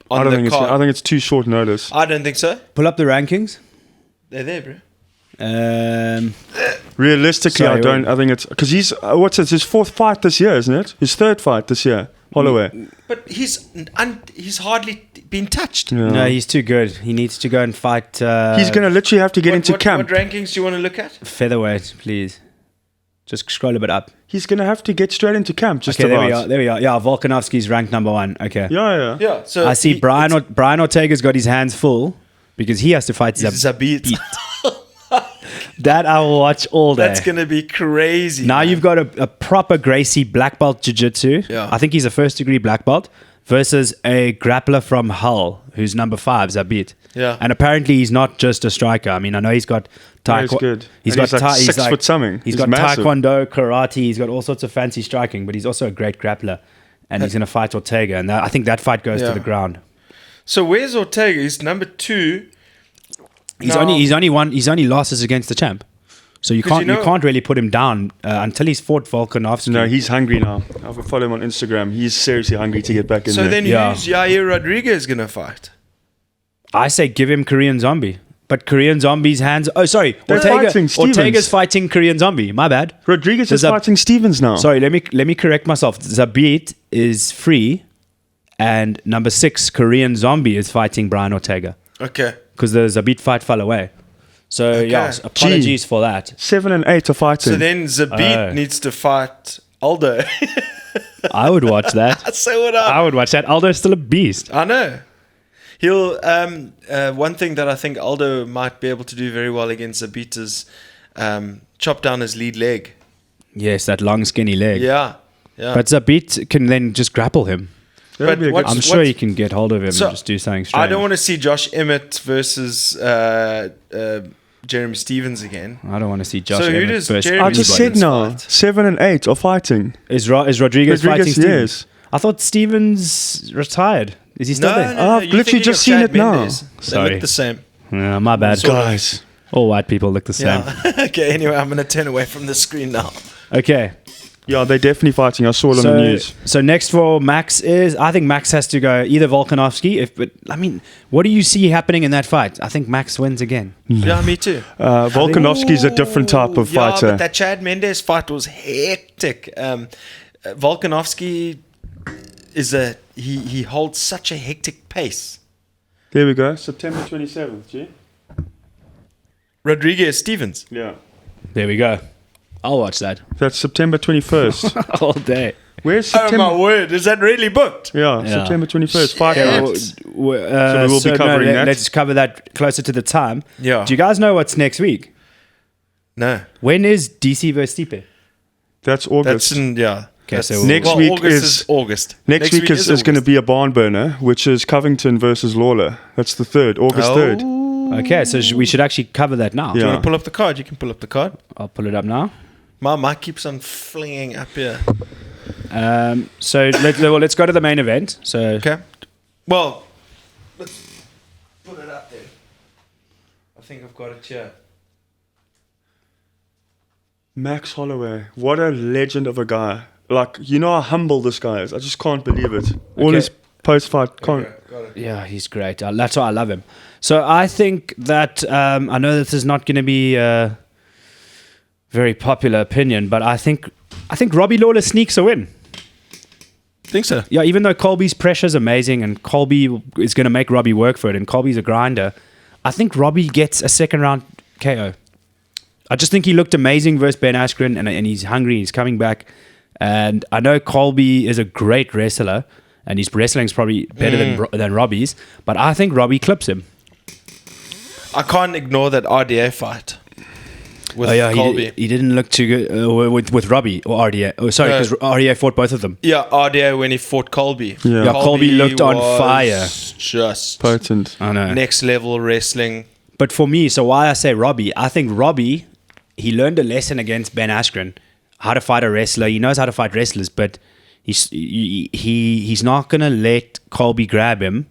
I don't think it's too short notice. I don't think so. Pull up the rankings. They're there, bro. Realistically, Sorry, I think it's because he's what's it? His fourth fight this year, isn't it? His third fight this year, Holloway. But he's hardly been touched. Yeah. No, he's too good. He needs to go and fight He's gonna literally have to get into camp. What rankings do you want to look at? featherweight, please. Just scroll a bit up. He's going to have to get straight into camp. Just Okay, there about. we are. Yeah, Volkanovski's ranked number 1. Okay. Yeah. Yeah. So I see Brian Ortega's got his hands full because he has to fight Zabit. That I will watch all day. That's gonna be crazy. Now man. you've got a proper Gracie black belt jiu-jitsu. Yeah. I think he's a first degree black belt versus a grappler from Hull who's number 5, Zabit. Yeah. And apparently he's not just a striker. I mean, I know he's got He's good. He's And got he's like 6 foot something. He's got massive. taekwondo, karate. He's got all sorts of fancy striking, but he's also a great grappler. And he's going to fight Ortega, and I think that fight goes to the ground. So where's Ortega? He's number 2. He's Now- only losses against the champ. So you 'Cause can't you can't really put him down until he's fought Volkanovski. No, he's hungry now. I'll follow him on Instagram. He's seriously hungry to get back in So there. then Yeah. who's Yair Rodriguez gonna fight? I say give him Korean Zombie. But Korean Zombie's hands... Oh, sorry. They're fighting Stevens. Ortega's fighting Korean Zombie. My bad. Rodriguez is There's a- fighting Stevens now. Sorry, let me correct myself. Zabit is free, and number 6, Korean Zombie, is fighting Brian Ortega. Okay. Because the Zabit fight fell away. So, yes, apologies for that. 7 and 8 are fighting. So then Zabit needs to fight Aldo. I would watch that. So would I. I would watch that. Aldo's still a beast. I know. He'll. One thing that I think Aldo might be able to do very well against Zabit is chop down his lead leg. Yes, that long, skinny leg. Yeah. But Zabit can then just grapple him. That'd be a but good- I'm sure you can get hold of him So, and just do something strange. I don't want to see Josh Emmett versus Jeremy Stevens again. I don't want to see Josh So who Emmett does versus Jeremy I just Stevens said now, fight? 7 and 8 are fighting. Is Rodriguez fighting Rodriguez, Stevens? yes. I thought Stevens retired. Is he still there? I've you're literally thinking just of seen Chad it now. Mendes. They Sorry. look the same. Yeah, my bad. Sort of. Guys. All white people look the same. Yeah. Okay. Anyway, I'm gonna turn away from the screen now. Okay. Yeah, they're definitely fighting. I saw it on the news. So next for Max I think Max has to go either Volkanovski. But I mean, what do you see happening in that fight? I think Max wins again. Yeah, me too. Volkanovski's a different type of Yeah, fighter. but that Chad Mendes fight was hectic. Volkanovski is he holds such a hectic pace. There we go. September 27th, G? Rodriguez Stevens. Yeah. There we go. I'll watch that That's September 21st. all day. Where's Oh September? my word! Is that really booked? Yeah, Yeah. September 21st. 5 Okay, nights. so we will be covering that. Let's cover that closer to the time. Yeah. Do you guys know what's next week? No, When is DC versus Stipe? That's August. that's in Okay, that's- so Next week August is- August. Next week is going to August. be a barn burner, which is Covington versus Lawler. That's the 3rd, August 3rd. Okay, so we should actually cover that now. Yeah. You want to pull up the card? You can pull up the card. I'll pull it up now. My mic keeps on flinging up here. So let's go to the main event. So Okay. Well, let's put it up there. I think I've got it here. Max Holloway. What a legend of a guy. Like, you know how humble this guy is. I just can't believe it. All Okay. his post-fight... Can't, Okay, got it. yeah, he's great. That's why I love him. So I think that I know this is not going to be a very popular opinion, but I think Robbie Lawler sneaks a win. Think so? Yeah, even though Colby's pressure is amazing and Colby is going to make Robbie work for it, and Colby's a grinder, I think Robbie gets a second round KO. I just think he looked amazing versus Ben Askren, and he's hungry. He's coming back, and I know Colby is a great wrestler, and his wrestling is probably better than Robbie's, but I think Robbie clips him. I can't ignore that RDA fight with Oh, Colby. he didn't look too good with Robbie or RDA. Oh, sorry, No. because RDA fought both of them. Yeah, RDA when he fought Colby. Yeah. Yeah, Colby looked on was fire. Just potent. I know. next level wrestling. But for me, so why I say Robbie, I think Robbie, he learned a lesson against Ben Askren, how to fight a wrestler. He knows how to fight wrestlers, but he's not going to let Colby grab him,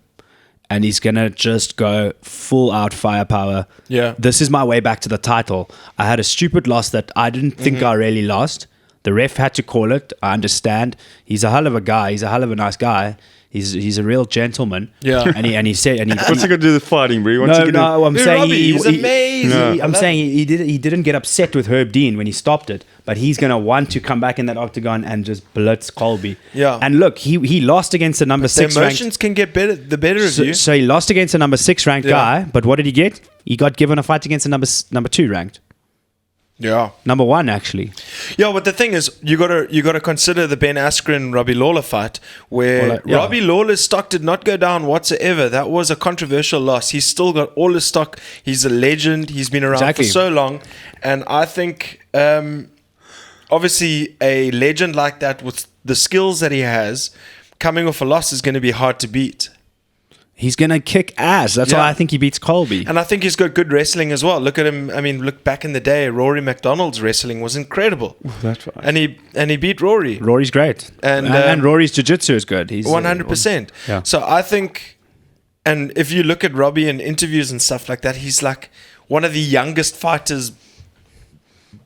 and he's going to just go full out firepower. Yeah. This is my way back to the title. I had a stupid loss that I didn't think I really lost. The ref had to call it. I understand. He's a hell of a guy. He's a hell of a nice guy. He's a real gentleman. Yeah. And he said, and he, What's he going to do with fighting, bro? I'm Dude, saying Robbie, he's amazing. Yeah. I'm saying he didn't get upset with Herb Dean when he stopped it, but he's gonna want to come back in that octagon and just blitz Colby. Yeah. And look, he lost against the number The 6 emotions ranked. can get the better of you. So he lost against the number 6 ranked Yeah. guy, but what did he get? He got given a fight against the number 2 ranked. Yeah. Number 1 actually. Yeah, but the thing is, you gotta consider the Ben Askren Robbie Lawler fight, where Robbie Lawler's stock did not go down whatsoever. That was a controversial loss. He's still got all his stock. He's a legend. He's been around for so long, and I think obviously a legend like that with the skills that he has, coming off a loss is going to be hard to beat. He's going to kick ass. That's why I think he beats Colby. And I think he's got good wrestling as well. Look at him. I mean, look back in the day, Rory McDonald's wrestling was incredible. That's right. And he beat Rory. Rory's great. And Rory's jiu-jitsu is good. He's 100%. So I think, and if you look at Robbie in interviews and stuff like that, he's like one of the youngest fighters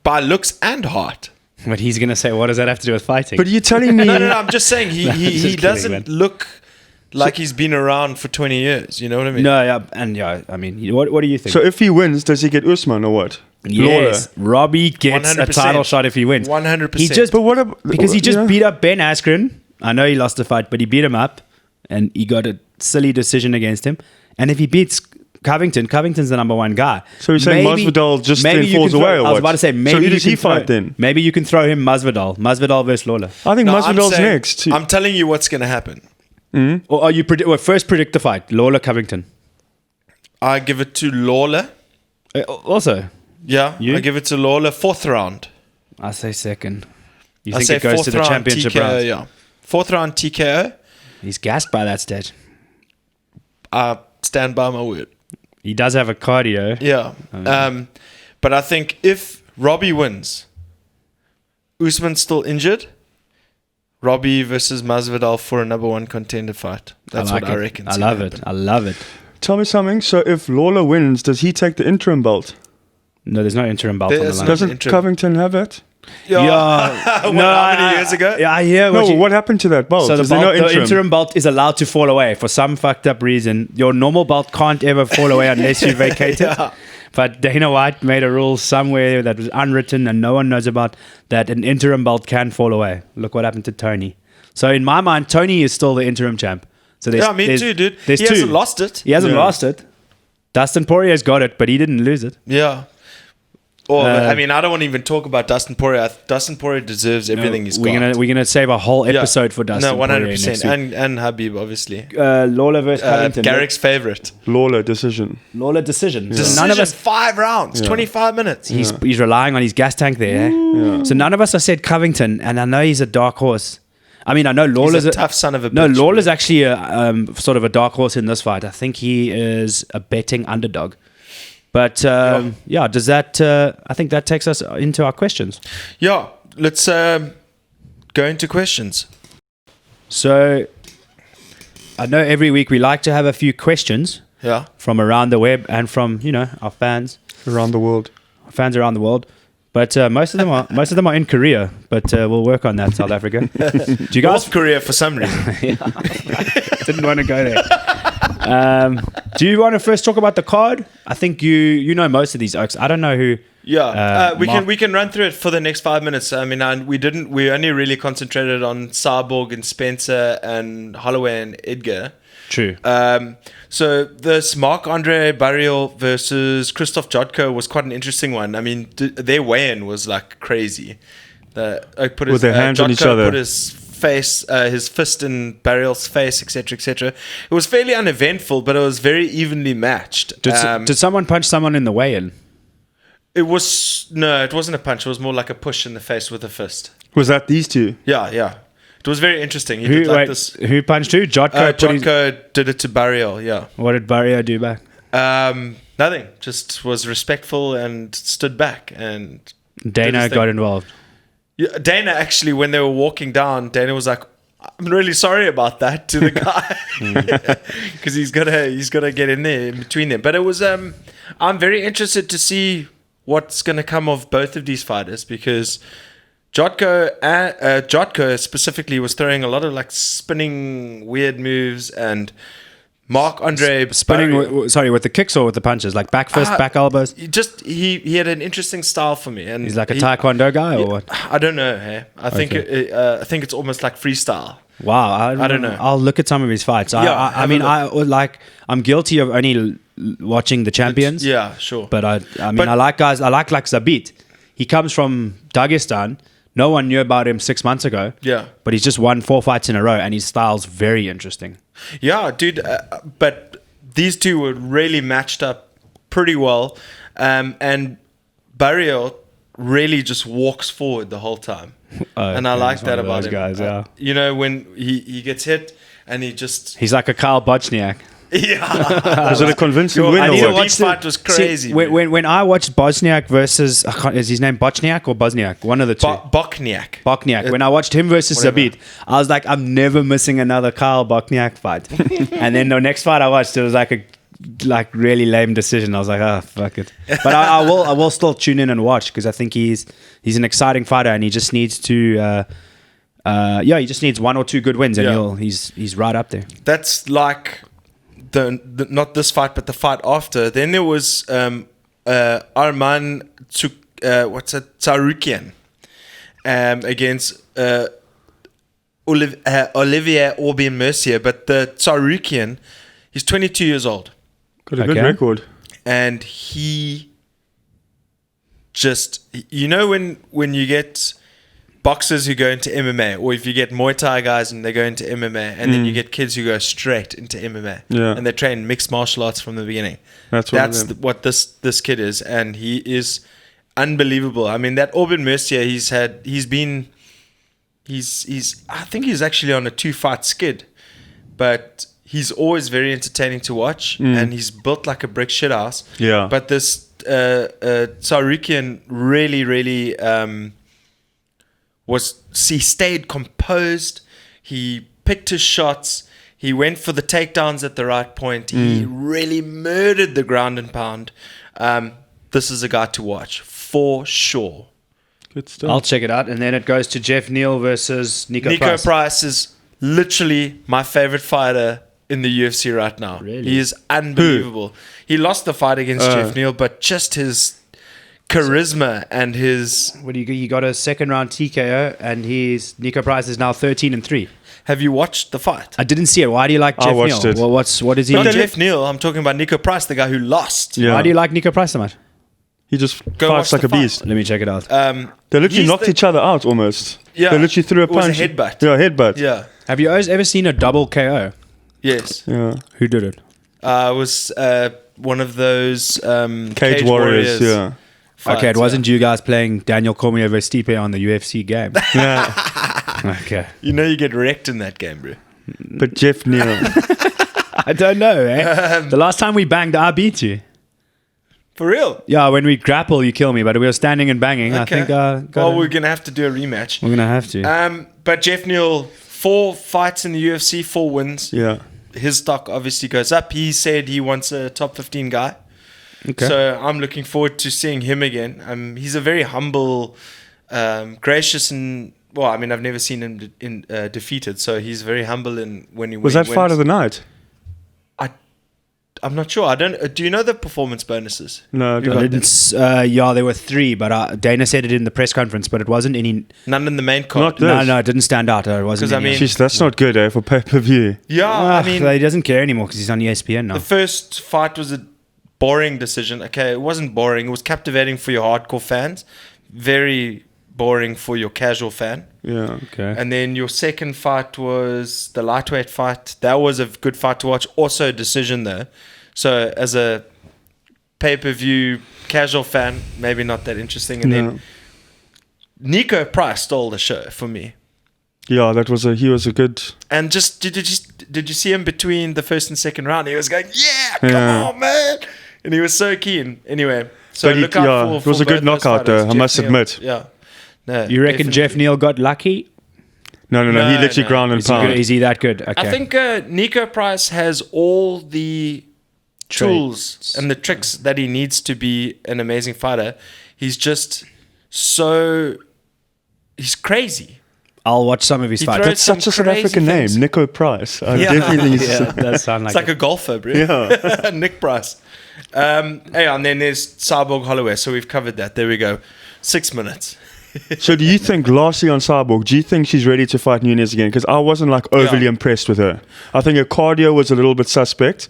by looks and heart. But he's going to say, what does that have to do with fighting? But you're telling me... No, I'm just saying he doesn't look... like he's been around for 20 years, you know what I mean? No, I mean, what do you think? So if he wins, does he get Usman or what? Yes, Lawler. Robbie gets 100%. A title shot if he wins. 100%. He just beat up Ben Askren. I know he lost the fight, but he beat him up, and he got a silly decision against him. And if he beats Covington's the number one guy. So you're saying Masvidal just then falls away, or what? I was about to say, maybe so who does he fight then? Maybe you can throw him Masvidal versus Lawler. I think Masvidal's next. I'm telling you what's going to happen. Mm-hmm. Or are you first predict the fight? Lawler Covington. I give it to Lawler. Also. Yeah, I give it to Lawler. 4th round. I say second. You think it goes to the championship round? Yeah. 4th round TKO. He's gassed by that stage. I stand by my word. He does have a cardio. Yeah. But I think if Robbie wins, Usman's still injured. Robbie versus Masvidal for a number one contender fight. That's what I reckon. I love it. Tell me something. So if Lawler wins, does he take the interim belt? No, there's no interim belt on the line. Doesn't Covington have it? Yeah. How many years ago? Yeah, I hear. What happened to that belt? So the interim belt is allowed to fall away for some fucked up reason. Your normal belt can't ever fall away unless you vacate it. But Dana White made a rule somewhere that was unwritten and no one knows about, that an interim belt can fall away. Look what happened to Tony. So in my mind, Tony is still the interim champ. So me too, dude. He hasn't lost it. He hasn't lost it. Dustin Poirier's got it, but he didn't lose it. Yeah. I don't want to even talk about Dustin Poirier. Dustin Poirier deserves everything he's got. We're gonna save a whole episode for Dustin Poirier. No, 100%. And Habib, obviously. Lawler versus Covington. Garrick's favorite. Lawler decision. None of us 5 rounds, 25 minutes. He's relying on his gas tank there. Yeah. So none of us have said Covington, and I know he's a dark horse. I mean, I know Lawler's he's a tough son of a bitch. No, Lawler's actually a sort of a dark horse in this fight. I think he is a betting underdog. But does that? I think that takes us into our questions. Yeah, let's go into questions. So, I know every week we like to have a few questions. Yeah. From around the web and from our fans around the world. Fans around the world. But most of them are in Korea. But we'll work on that, South Africa. Do you guys North Korea for some reason? Didn't want to go there. Do you want to first talk about the card? I think you know most of these oaks. I don't know who. Yeah, we can run through it for the next 5 minutes. I mean, we only really concentrated on Cyborg and Spencer and Holloway and Edgar. True. So this Marc-Andre Barriel versus Christophe Jodko was quite an interesting one. I mean, their weigh-in was like crazy. With their hands on each other. Put his face, his fist in Barriel's face, etc., etc. It was fairly uneventful, but it was very evenly matched. Did someone punch someone in the weigh-in? It wasn't a punch. It was more like a push in the face with a fist. Was that these two? Yeah. It was very interesting. Who punched who? Jodko did it to Barriel, yeah. What did Barriel do back? Nothing. Just was respectful and stood back. And Dana got involved. Yeah, Dana actually, when they were walking down, Dana was like, "I'm really sorry about that" to the guy because he's gotta get in there in between them. But it was I'm very interested to see what's gonna come of both of these fighters because Jodko specifically was throwing a lot of like spinning weird moves and Marc-Andre spinning with the kicks or with the punches, like back fist, back elbows. He had an interesting style for me, and he's like a taekwondo guy or what? I don't know. Hey? I think it's almost like freestyle. Wow, I don't know. I'll look at some of his fights. Yeah, I'm guilty of only watching the champions. Yeah, sure. But I like guys. I like Zabit. He comes from Dagestan, No one knew about him 6 months ago. Yeah. But he's just won 4 fights in a row, and his style's very interesting. Yeah, dude. But these two were really matched up pretty well. And Barrio really just walks forward the whole time. And I like that about him. Guys, yeah. You know, when he gets hit and he just... He's like a Kyle Bochniak. Yeah. Was it a convincing win? I need or to what? watch fight was crazy. See, when I watched Bosniak versus... is his name Bochniak or Bosniak? One of the two. Bokniak. Bokniak. When I watched him versus Zabit, I was like, I'm never missing another Kyle Bokniak fight. And then the next fight I watched, it was like a really lame decision. I was like, oh, fuck it. But I will still tune in and watch because I think he's an exciting fighter and he just needs to... he just needs 1 or 2 good wins and he's right up there. That's like... The not this fight, but the fight after. Then there was Arman Tsarukian against Olivier Aubin-Mercier. But the Tsarukian, he's 22 years old. Got a good record. And he just... You know when you get... boxers who go into MMA, or if you get Muay Thai guys and they go into MMA, and then you get kids who go straight into MMA, and they train mixed martial arts from the beginning. That's what this kid is, and he is unbelievable. I mean, that Aubin Mercier, I think he's actually on a 2-fight skid, but he's always very entertaining to watch, and he's built like a brick shithouse. Yeah. But this Tsarukian really he stayed composed. He picked his shots. He went for the takedowns at the right point. He really murdered the ground and pound. This is a guy to watch for sure. Good stuff. I'll check it out. And then it goes to Jeff Neal versus Nico Price. Nico Price is literally my favorite fighter in the UFC right now. Really? He is unbelievable. He lost the fight against Jeff Neal, but just his charisma and his... What do you got? A second round TKO, and Nico Price is now 13-3. Have you watched the fight? I didn't see it. Why do you like Jeff Neal? I watched it. Well, what is he? Not Jeff Neal. I'm talking about Nico Price, the guy who lost. Yeah. Why do you like Nico Price so much? He just fights like a beast. Let me check it out. They literally knocked each other out almost. Yeah. They literally threw a punch. It was a headbutt. Yeah, headbutt. Yeah. Have you ever seen a double KO? Yes. Yeah. Who did it? It was one of those Cage Warriors. Yeah. Fights, okay, it wasn't you guys playing Daniel Cormier versus Stipe on the UFC game. Yeah. Okay. You know you get wrecked in that game, bro. But Jeff Neal. I don't know, eh? The last time we banged, I beat you. For real? Yeah, when we grapple, you kill me. But we were standing and banging. Okay. I think. We're gonna have to do a rematch. We're gonna have to. But Jeff Neal, 4 fights in the UFC, 4 wins. Yeah. His stock obviously goes up. He said he wants a top 15 guy. Okay. So I'm looking forward to seeing him again. He's a very humble, gracious, and well, I mean, I've never seen him defeated. So he's very humble when he was that fight of the night? I'm not sure. I don't. Do you know the performance bonuses? No, I didn't. Yeah, there were 3, but Dana said it in the press conference, but it wasn't any. None in the main card. No, it didn't stand out. It wasn't. I mean, jeez, that's not good, for pay-per-view. Yeah, I mean, he doesn't care anymore because he's on ESPN now. The first fight was a boring decision. Okay, it wasn't boring. It was captivating for your hardcore fans. Very boring for your casual fan. Yeah. Okay. And then your second fight was the lightweight fight. That was a good fight to watch. Also a decision though. So as a pay-per-view casual fan, maybe not that interesting. And then Nico Price stole the show for me. Yeah, he was a good. And just did you see him between the first and second round? He was going, come on, man, and he was so keen. Anyway, so look out for. It was a good knockout, though. I must admit. Yeah. No, you reckon definitely. Jeff Neal got lucky? No. He literally ground and pound. Is he that good? Okay. I think Nico Price has all the tools and the tricks that he needs to be an amazing fighter. He's just he's crazy. I'll watch some of his fights. That's such a South African name, Nico Price. I definitely think that does sound like it's like a golfer, bro. Yeah. Nick Price. And then there's Cyborg Holloway. So we've covered that. There we go. 6 minutes. So do you think, lastly on Cyborg, do you think she's ready to fight Nunes again? Because I wasn't overly impressed with her. I think her cardio was a little bit suspect.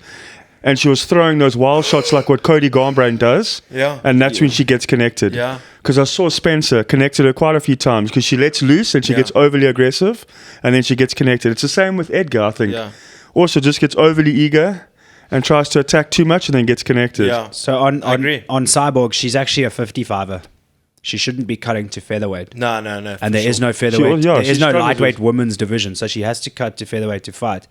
and she was throwing those wild shots like what Cody Garbrandt does. Yeah. And that's when she gets connected. Yeah. Because I saw Spencer connected her quite a few times because she lets loose and she gets overly aggressive and then she gets connected. It's the same with Edgar, I think. Yeah. Also just gets overly eager and tries to attack too much and then gets connected. Yeah. So on agree. on Cyborg, she's actually a 55er. She shouldn't be cutting to featherweight. No. And there is no featherweight. She- yeah, there she is no struggles lightweight with- women's division, so she has to cut to featherweight to fight.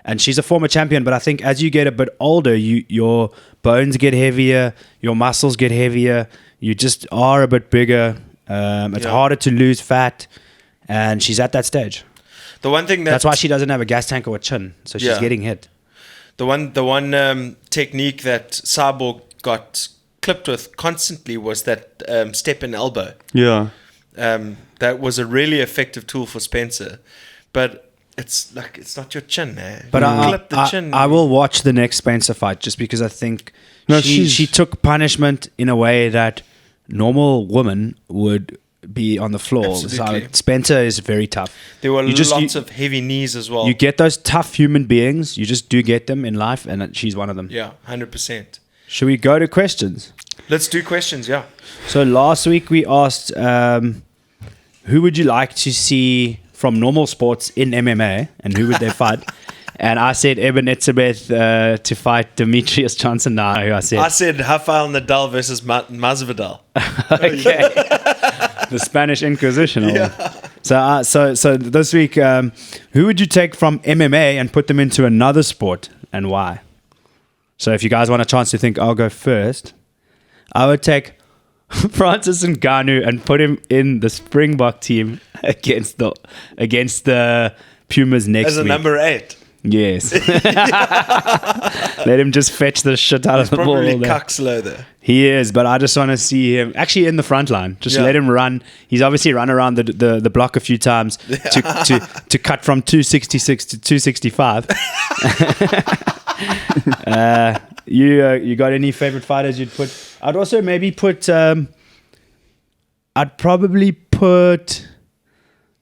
And she's a former champion, but I think as you get a bit older, your bones get heavier, your muscles get heavier, you just are a bit bigger. It's harder to lose fat, and she's at that stage. The one thing That's why she doesn't have a gas tank or a chin, so she's getting hit. The one technique that Cyborg got clipped with constantly was that step and elbow. Yeah. That was a really effective tool for Spencer, but it's not your chin, man. But clip the chin. I will watch the next Spencer fight just because I think she took punishment in a way that normal women would be on the floor. Absolutely. So Spencer is very tough. There were lots of heavy knees as well. You get those tough human beings. You just do get them in life, and she's one of them. Yeah, 100%. Should we go to questions? Let's do questions, yeah. So last week we asked, who would you like to see from normal sports in MMA, and who would they fight? And I said Eben Etzebeth to fight Demetrius Johnson. No, I said Rafael Nadal versus Masvidal. okay, the Spanish Inquisition. So this week, who would you take from MMA and put them into another sport, and why? So if you guys want a chance to think, I'll go first. I would take Francis Ngannou and put him in the Springbok team against the Pumas next As a week. number 8. Yes. Let him just fetch the shit out of the ball. Probably there. cuck slow there. He is, but I just want to see him actually in the front line. Just let him run. He's obviously run around the block a few times to cut from 266 to 265. You got any favorite fighters you'd put? I'd also maybe put. I'd probably put.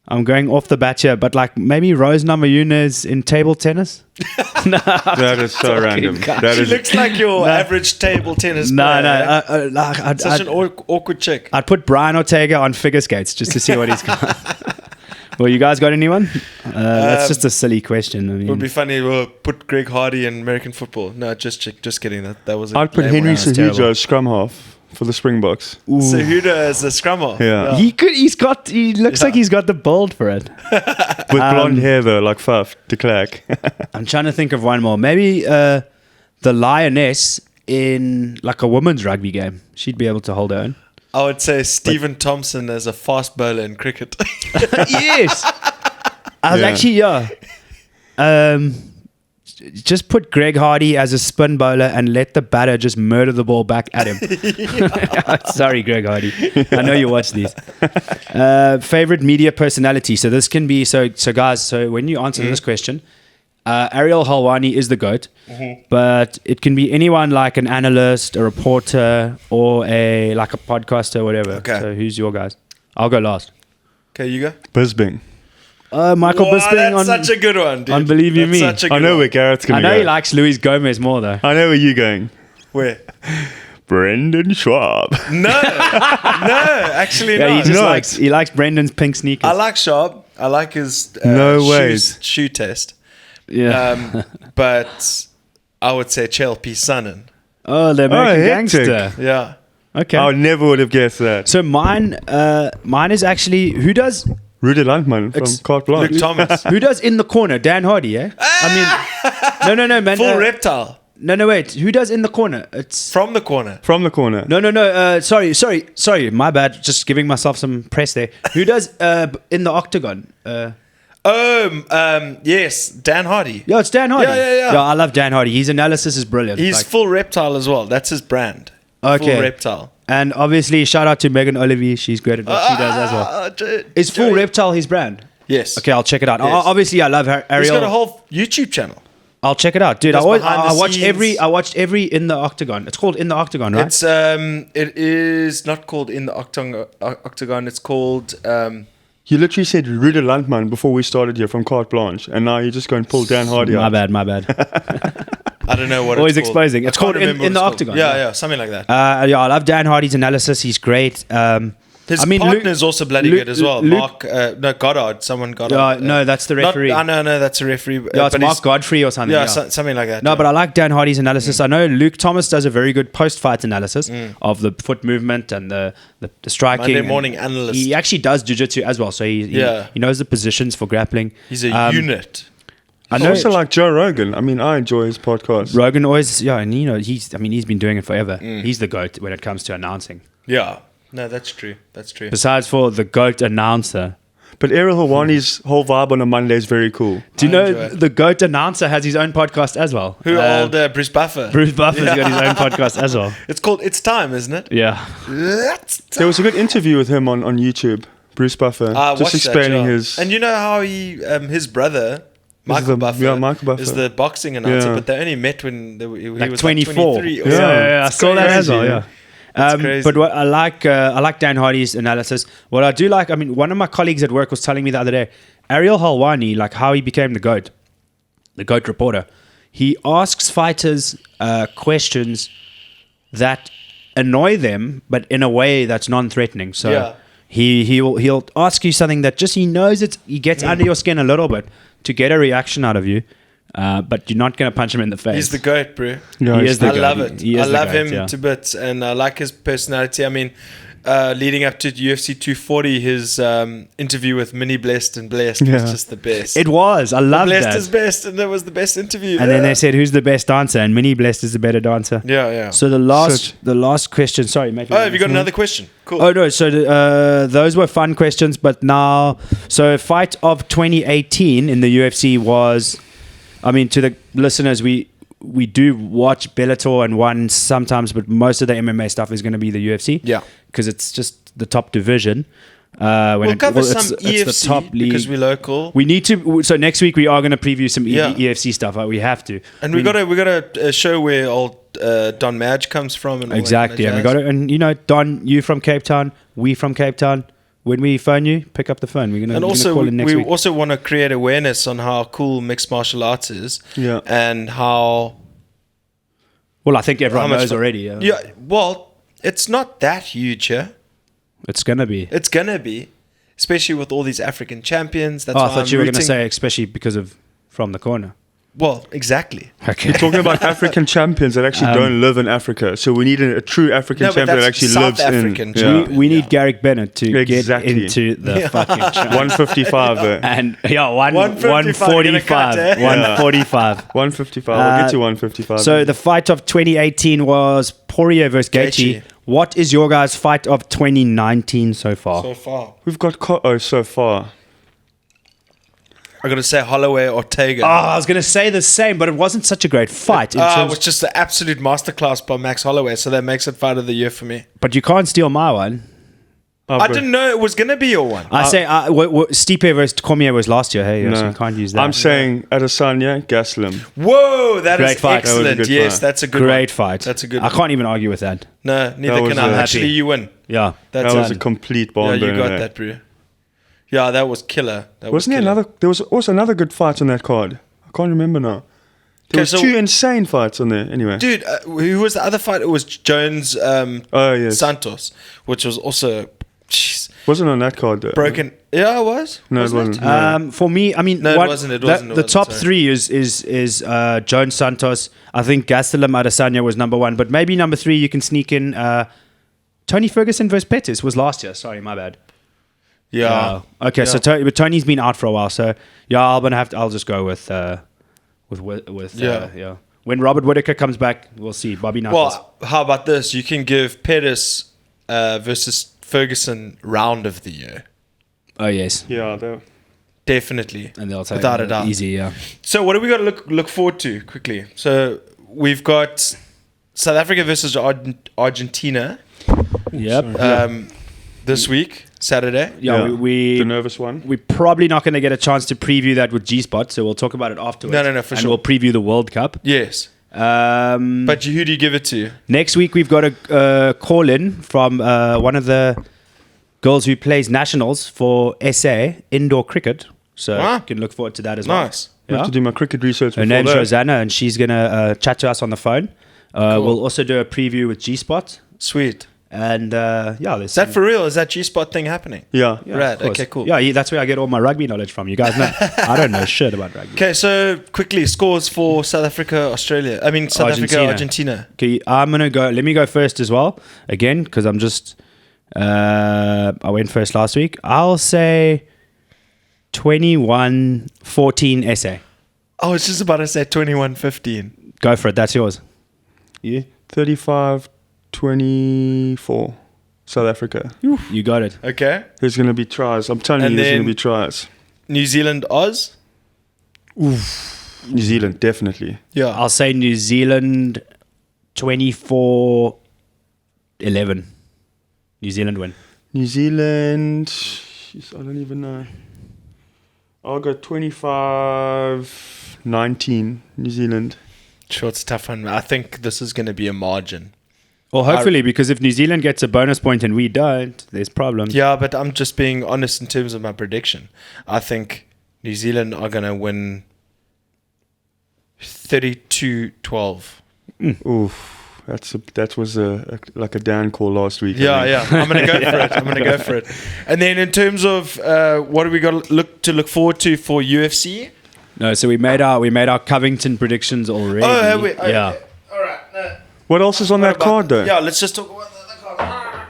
I'm going off the bat here, but like maybe Rose Namajunas in table tennis. That is so random. That She is looks like your average table tennis player. Such an awkward chick. I'd put Brian Ortega on figure skates just to see what he's got. Well, you guys got anyone? That's just a silly question. I mean, It would be funny. We'll put Greg Hardy in American football. No, just kidding. That was. I'd put lame Henry one. terrible. Cejudo scrum half for the Springboks. Cejudo as a scrum half. Yeah. He looks like he's got the build for it. With blonde hair though, like Faf de Klerk. I'm trying to think of one more. Maybe the Lioness in like a women's rugby game. She'd be able to hold her own. I would say Stephen Thompson as a fast bowler in cricket. Yes. I was actually, just put Greg Hardy as a spin bowler and let the batter just murder the ball back at him. Sorry, Greg Hardy. I know you watch these. Favorite media personality. So this can be, so guys, so when you answer this question, Ariel Helwani is the GOAT, but it can be anyone like an analyst, a reporter, or a podcaster, or whatever. Okay. So who's your guys? I'll go last. Okay, you go. Bisbing. Michael Wow, Bisping that's such a good one, dude. Believe You That's Me. such a I good know one. where Gareth's I going to know go. he likes Luis Gomez more though. I know where you're going. Where? Brendan Schwab. No, actually Yeah, not. he likes Brendan's pink sneakers. I like Sharp. I like his No ways. shoe test. Yeah. But I would say Chelsea Sonnen. Oh, the American hectic. Gangster. Yeah. Okay. I never would have guessed that. So mine is actually who does Rudy Landman from It's Carte Blanche. Luke Thomas. who does In the Corner? Dan Hardy, eh? I mean, no, man. Full reptile. No, wait. Who does In the Corner? It's From the corner. From the corner. no. Sorry. My bad. Just giving myself some press there. Who does In the Octagon? Yes, Dan Hardy. Yeah, it's Dan Hardy. Yeah. I love Dan Hardy. His analysis is brilliant. He's Like- full reptile as well. That's his brand. Okay. Full reptile. And obviously, shout out to Megan Olivier. She's great at what she does as well. Is Full Reptile his brand? Yes. Okay, I'll check it out. Yes. Obviously, I love Ariel. He's got a whole YouTube channel. I'll check it out, dude. Just behind I the watched scenes. I watched every In the Octagon. It's called In the Octagon, right? It's it is not called In the Octagon. It's called You literally said Rudy Landman before we started here from Carte Blanche, and now you're just going to pull Dan Hardy my out. bad. I don't know what Always it's called. exposing. It's I can't called In remember what the it's called. Octagon. Yeah, something like that. I love Dan Hardy's analysis. He's great. His I mean, partner is also bloody good as well. Luke- Marc, Goddard. Someone Goddard. no, that's the referee. No, that's a referee. Yeah, it's but Mark he's- Godfrey or something. Yeah, Yeah, something like that. No, yeah. but I like Dan Hardy's analysis. I know Luke Thomas does a very good post-fight analysis of the foot movement and the striking. Monday and morning analyst. He actually does jiu-jitsu as well, so he knows the positions for grappling. He's a unit. I also like Joe Rogan. I mean, I enjoy his podcast. Rogan always, and he's been doing it forever. He's the GOAT when it comes to announcing. Yeah. No, that's true. That's true. Besides for the GOAT announcer. But Ariel Helwani's whole vibe on a Monday is very cool. Do you I enjoy know it. the GOAT announcer has his own podcast as well? Who old Bruce Buffer? Bruce Buffer's got his own podcast as well. It's called It's Time, isn't it? Yeah. There was a good interview with him on YouTube, Bruce Buffer, I just watched explaining that, yeah. his. And you know how his brother, Michael Buffer, Michael Buffer. is the boxing announcer, Yeah. but they only met when he Like was 24. Like 23 or Yeah, something. I It's saw that as well. crazy. Yeah. crazy. But what I like Dan Hardy's analysis. What I do like, I mean, one of my colleagues at work was telling me the other day, Ariel Helwani, like how he became the GOAT reporter. He asks fighters questions that annoy them, but in a way that's non-threatening. So Yeah. he'll ask you something that just he knows he gets under your skin a little bit to get a reaction out of you. But you're not going to punch him in the face. He's the GOAT, bro. Yeah, He is the I GOAT. love it. He I is the love GOAT, him yeah. to bits, and I like his personality. I mean, leading up to UFC 240, his interview with Mini Blessed and Blessed was just the best. It was. I love Blessed that. is best, and it was the best interview. And then they said, "Who's the best dancer?" And Mini Blessed is the better dancer. yeah. So the last question. Sorry, mate. Oh, have you got another question? Cool. Oh no. So those were fun questions, but now, so fight of 2018 in the UFC was, I mean, to the listeners, we do watch Bellator and one sometimes, but most of the MMA stuff is going to be the UFC. Yeah. Because it's just the top division. We'll cover some it's EFC the top league. because we're local. We need to. So next week we are going to preview some Yeah. EFC stuff. We have to. And we got a show where old Don Madge comes from. And all Exactly, that and we jazz. got it. And Don, you from Cape Town, we from Cape Town. When we phone you, pick up the phone. We're And also, call in next we week. also want to create awareness on how cool mixed martial arts is. Yeah. And how. Well, I think everyone how much knows fun- already. Yeah. Well, it's not that huge here. It's gonna be. It's gonna be, especially with all these African champions. That's I why thought I'm you were going to rooting- say, especially because of from the corner. Well, exactly. Okay. Talking about African champions that actually don't live in Africa. So we need a true African No, but champion that that's actually South lives African in. champion. We need Gareth Bennett to Exactly. get into the fucking track. 155 there. And 155, 145. you're gonna cut, eh? 145. 155. I'll get to 155. So the fight of 2018 was Poirier versus Gaethje. Gaethje. What is your guys' fight of 2019 so far? So far, we've got so far. I got to say Holloway Ortega. I was going to say the same, but it wasn't such a great fight. It was just an absolute masterclass by Max Holloway, so that makes it fight of the year for me. But you can't steal my one. I didn't know it was gonna be your one. I say Stipe versus Cormier was last year. Hey, so you can't use that. I'm saying Adesanya, Gaslam. Whoa, that Great is fight. That was a excellent. good Yes, fight. that's a good Great one. fight. That's a good I one. can't even argue with that. No, neither That can was I. a- Actually, you win. Yeah. That's That was it. a complete Yeah, bomb. you got that, bro. Yeah, that was killer. That Wasn't there killer. another? There was also another good fight on that card. I can't remember now. There was so- two insane fights on there. Anyway. Dude, who was the other fight? It was Jones Oh yes. Santos, which was also Wasn't on that card though. broken. Yeah, it was. No, it wasn't. No. For me, I mean, No, it wasn't, it wasn't, it the wasn't, top sorry. three is Jones Santos. I think Gastelum Adesanya was number one, but maybe number three you can sneak in. Tony Ferguson versus Pettis was last year. Sorry, my bad. Yeah. Okay, so Yeah. but Tony's been out for a while, so yeah, I'll just go with Yeah. When Robert Whittaker comes back, we'll see. Bobby Knuckles. Well, how about this? You can give Pettis versus Ferguson round of the year. Oh yes, Yeah. That, Definitely. and they'll take Without a doubt. easy. Yeah. So what do we got to look forward to quickly? So we've got South Africa versus Argentina Yep. this week, Saturday. Yeah, the we nervous one. we're probably not going to get a chance to preview that with G Spot, so we'll talk about it afterwards. No, for and sure. we'll preview the World Cup. Yes. But Who do you give it to? next week we've got a call in from one of the girls who plays nationals for SA indoor cricket. So Wow. you can look forward to that as well. Nice. I have to do my cricket research. Her before name's that. Rosanna, and she's gonna chat to us on the phone. We'll also do a preview with G-Spot, Sweet. and there's Is that for real? Is that G-Spot thing happening? Yeah. Rad. of course. Okay, cool. Yeah, that's where I get all my rugby knowledge from. You guys know, I don't know shit about rugby. Okay, so quickly, scores for South Africa, Australia. I mean, South Africa, Argentina. Okay, I'm gonna go. Let me go first as well, again, because I'm just. I went first last week. I'll say 21-14 SA. I was just about to say 21-15. Go for it. That's yours. Yeah. 35-24. South Africa. You got it. Okay. There's going to be tries. I'm telling And you, there's going to then- be tries. New Zealand, Oz. New Zealand, definitely. Yeah. I'll say New Zealand 24-11. New Zealand win. New Zealand, jeez, I don't even know. I'll go 25-19, New Zealand. Sure, it's a tough one. I think this is going to be a margin. Well, hopefully, because if New Zealand gets a bonus point and we don't, there's problems. Yeah, but I'm just being honest in terms of my prediction. I think New Zealand are going to win 32-12. Oof, that was like a Dan call last week. I Yeah, think. yeah. I'm going to go for it. And then in terms of what do we got to look forward to for UFC? No, so we made our Covington predictions already. Oh, have we? Okay. Yeah. All right. No. What else is on that card, though? Yeah, let's just talk about the card.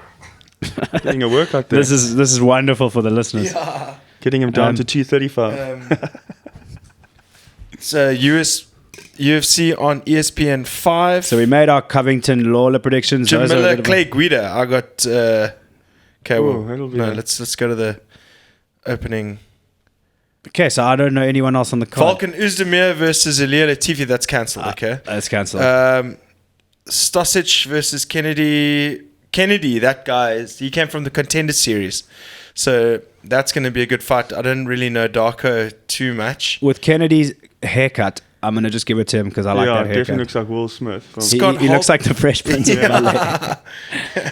Getting a workout there. This is wonderful for the listeners. Yeah. Getting him down to 235. So UFC on ESPN 5. So we made our Covington Lawler predictions. Jim Those are a Miller, bit of a- Clay Guida. I got. Okay, Oh, that'll be a- let's go to the opening. Okay, so I don't know anyone else on the card. Falcon Uzdemir versus Elia Latifi. That's cancelled. Okay. That's cancelled. Stosic versus Kennedy. Kennedy, that guy, he came from the Contender Series. So that's going to be a good fight. I don't really know Darko too much. With Kennedy's haircut, I'm going to just give it to him because I like yeah, that haircut. definitely looks like Will Smith. He, Scott he looks Holt- like the Fresh Prince of Bel-Air.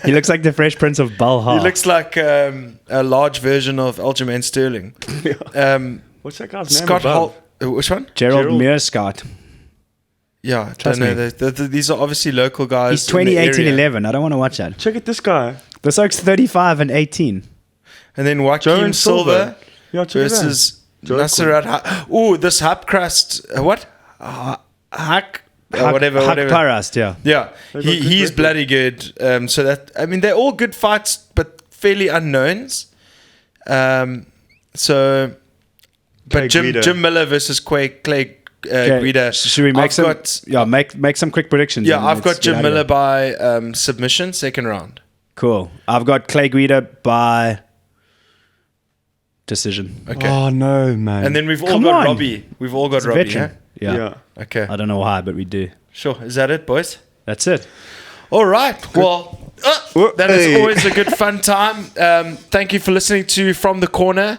He looks like the Fresh Prince of Bel-Air. He looks like a large version of Aljamain Sterling. What's that guy's Scott name? Holt. Which one? Gerald Gerald. Meerscott. Yeah, Trust don't know. me. These are obviously local guys. He's in the 2018 area. 11. I don't want to watch that. Check it, this guy. This oak's 35 and 18. And then Joaquin Joan Silva Yeah, check it out. versus Jodko. Nasserat. Oh, this Hapcrast. What? Hack. Whatever. Hak Parast, yeah. Yeah, They got good he's record. bloody good. So that, I mean, they're all good fights, but fairly unknowns. So, Clay but Guida. Jim Miller versus Clay Okay, Guida. should we make make some quick predictions? Yeah, and I've let's got get Jim out of Miller here? by submission, second round. Cool. I've got Clay Guida by decision. Okay. Oh, no, man. And then we've all Come got on. Robbie. We've all got It's a Robbie. veteran. Yeah? Yeah. Okay. I don't know why, but we do. Sure. Is that it, boys? That's it. All right. Well, that is Hey. always a good fun time. Thank you for listening to From the Corner.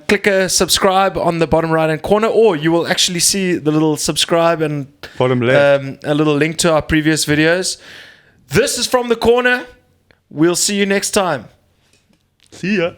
Click a subscribe on the bottom right hand corner, or you will actually see the little subscribe and Bottom left. a little link to our previous videos. This is From the Corner. We'll see you next time. See ya.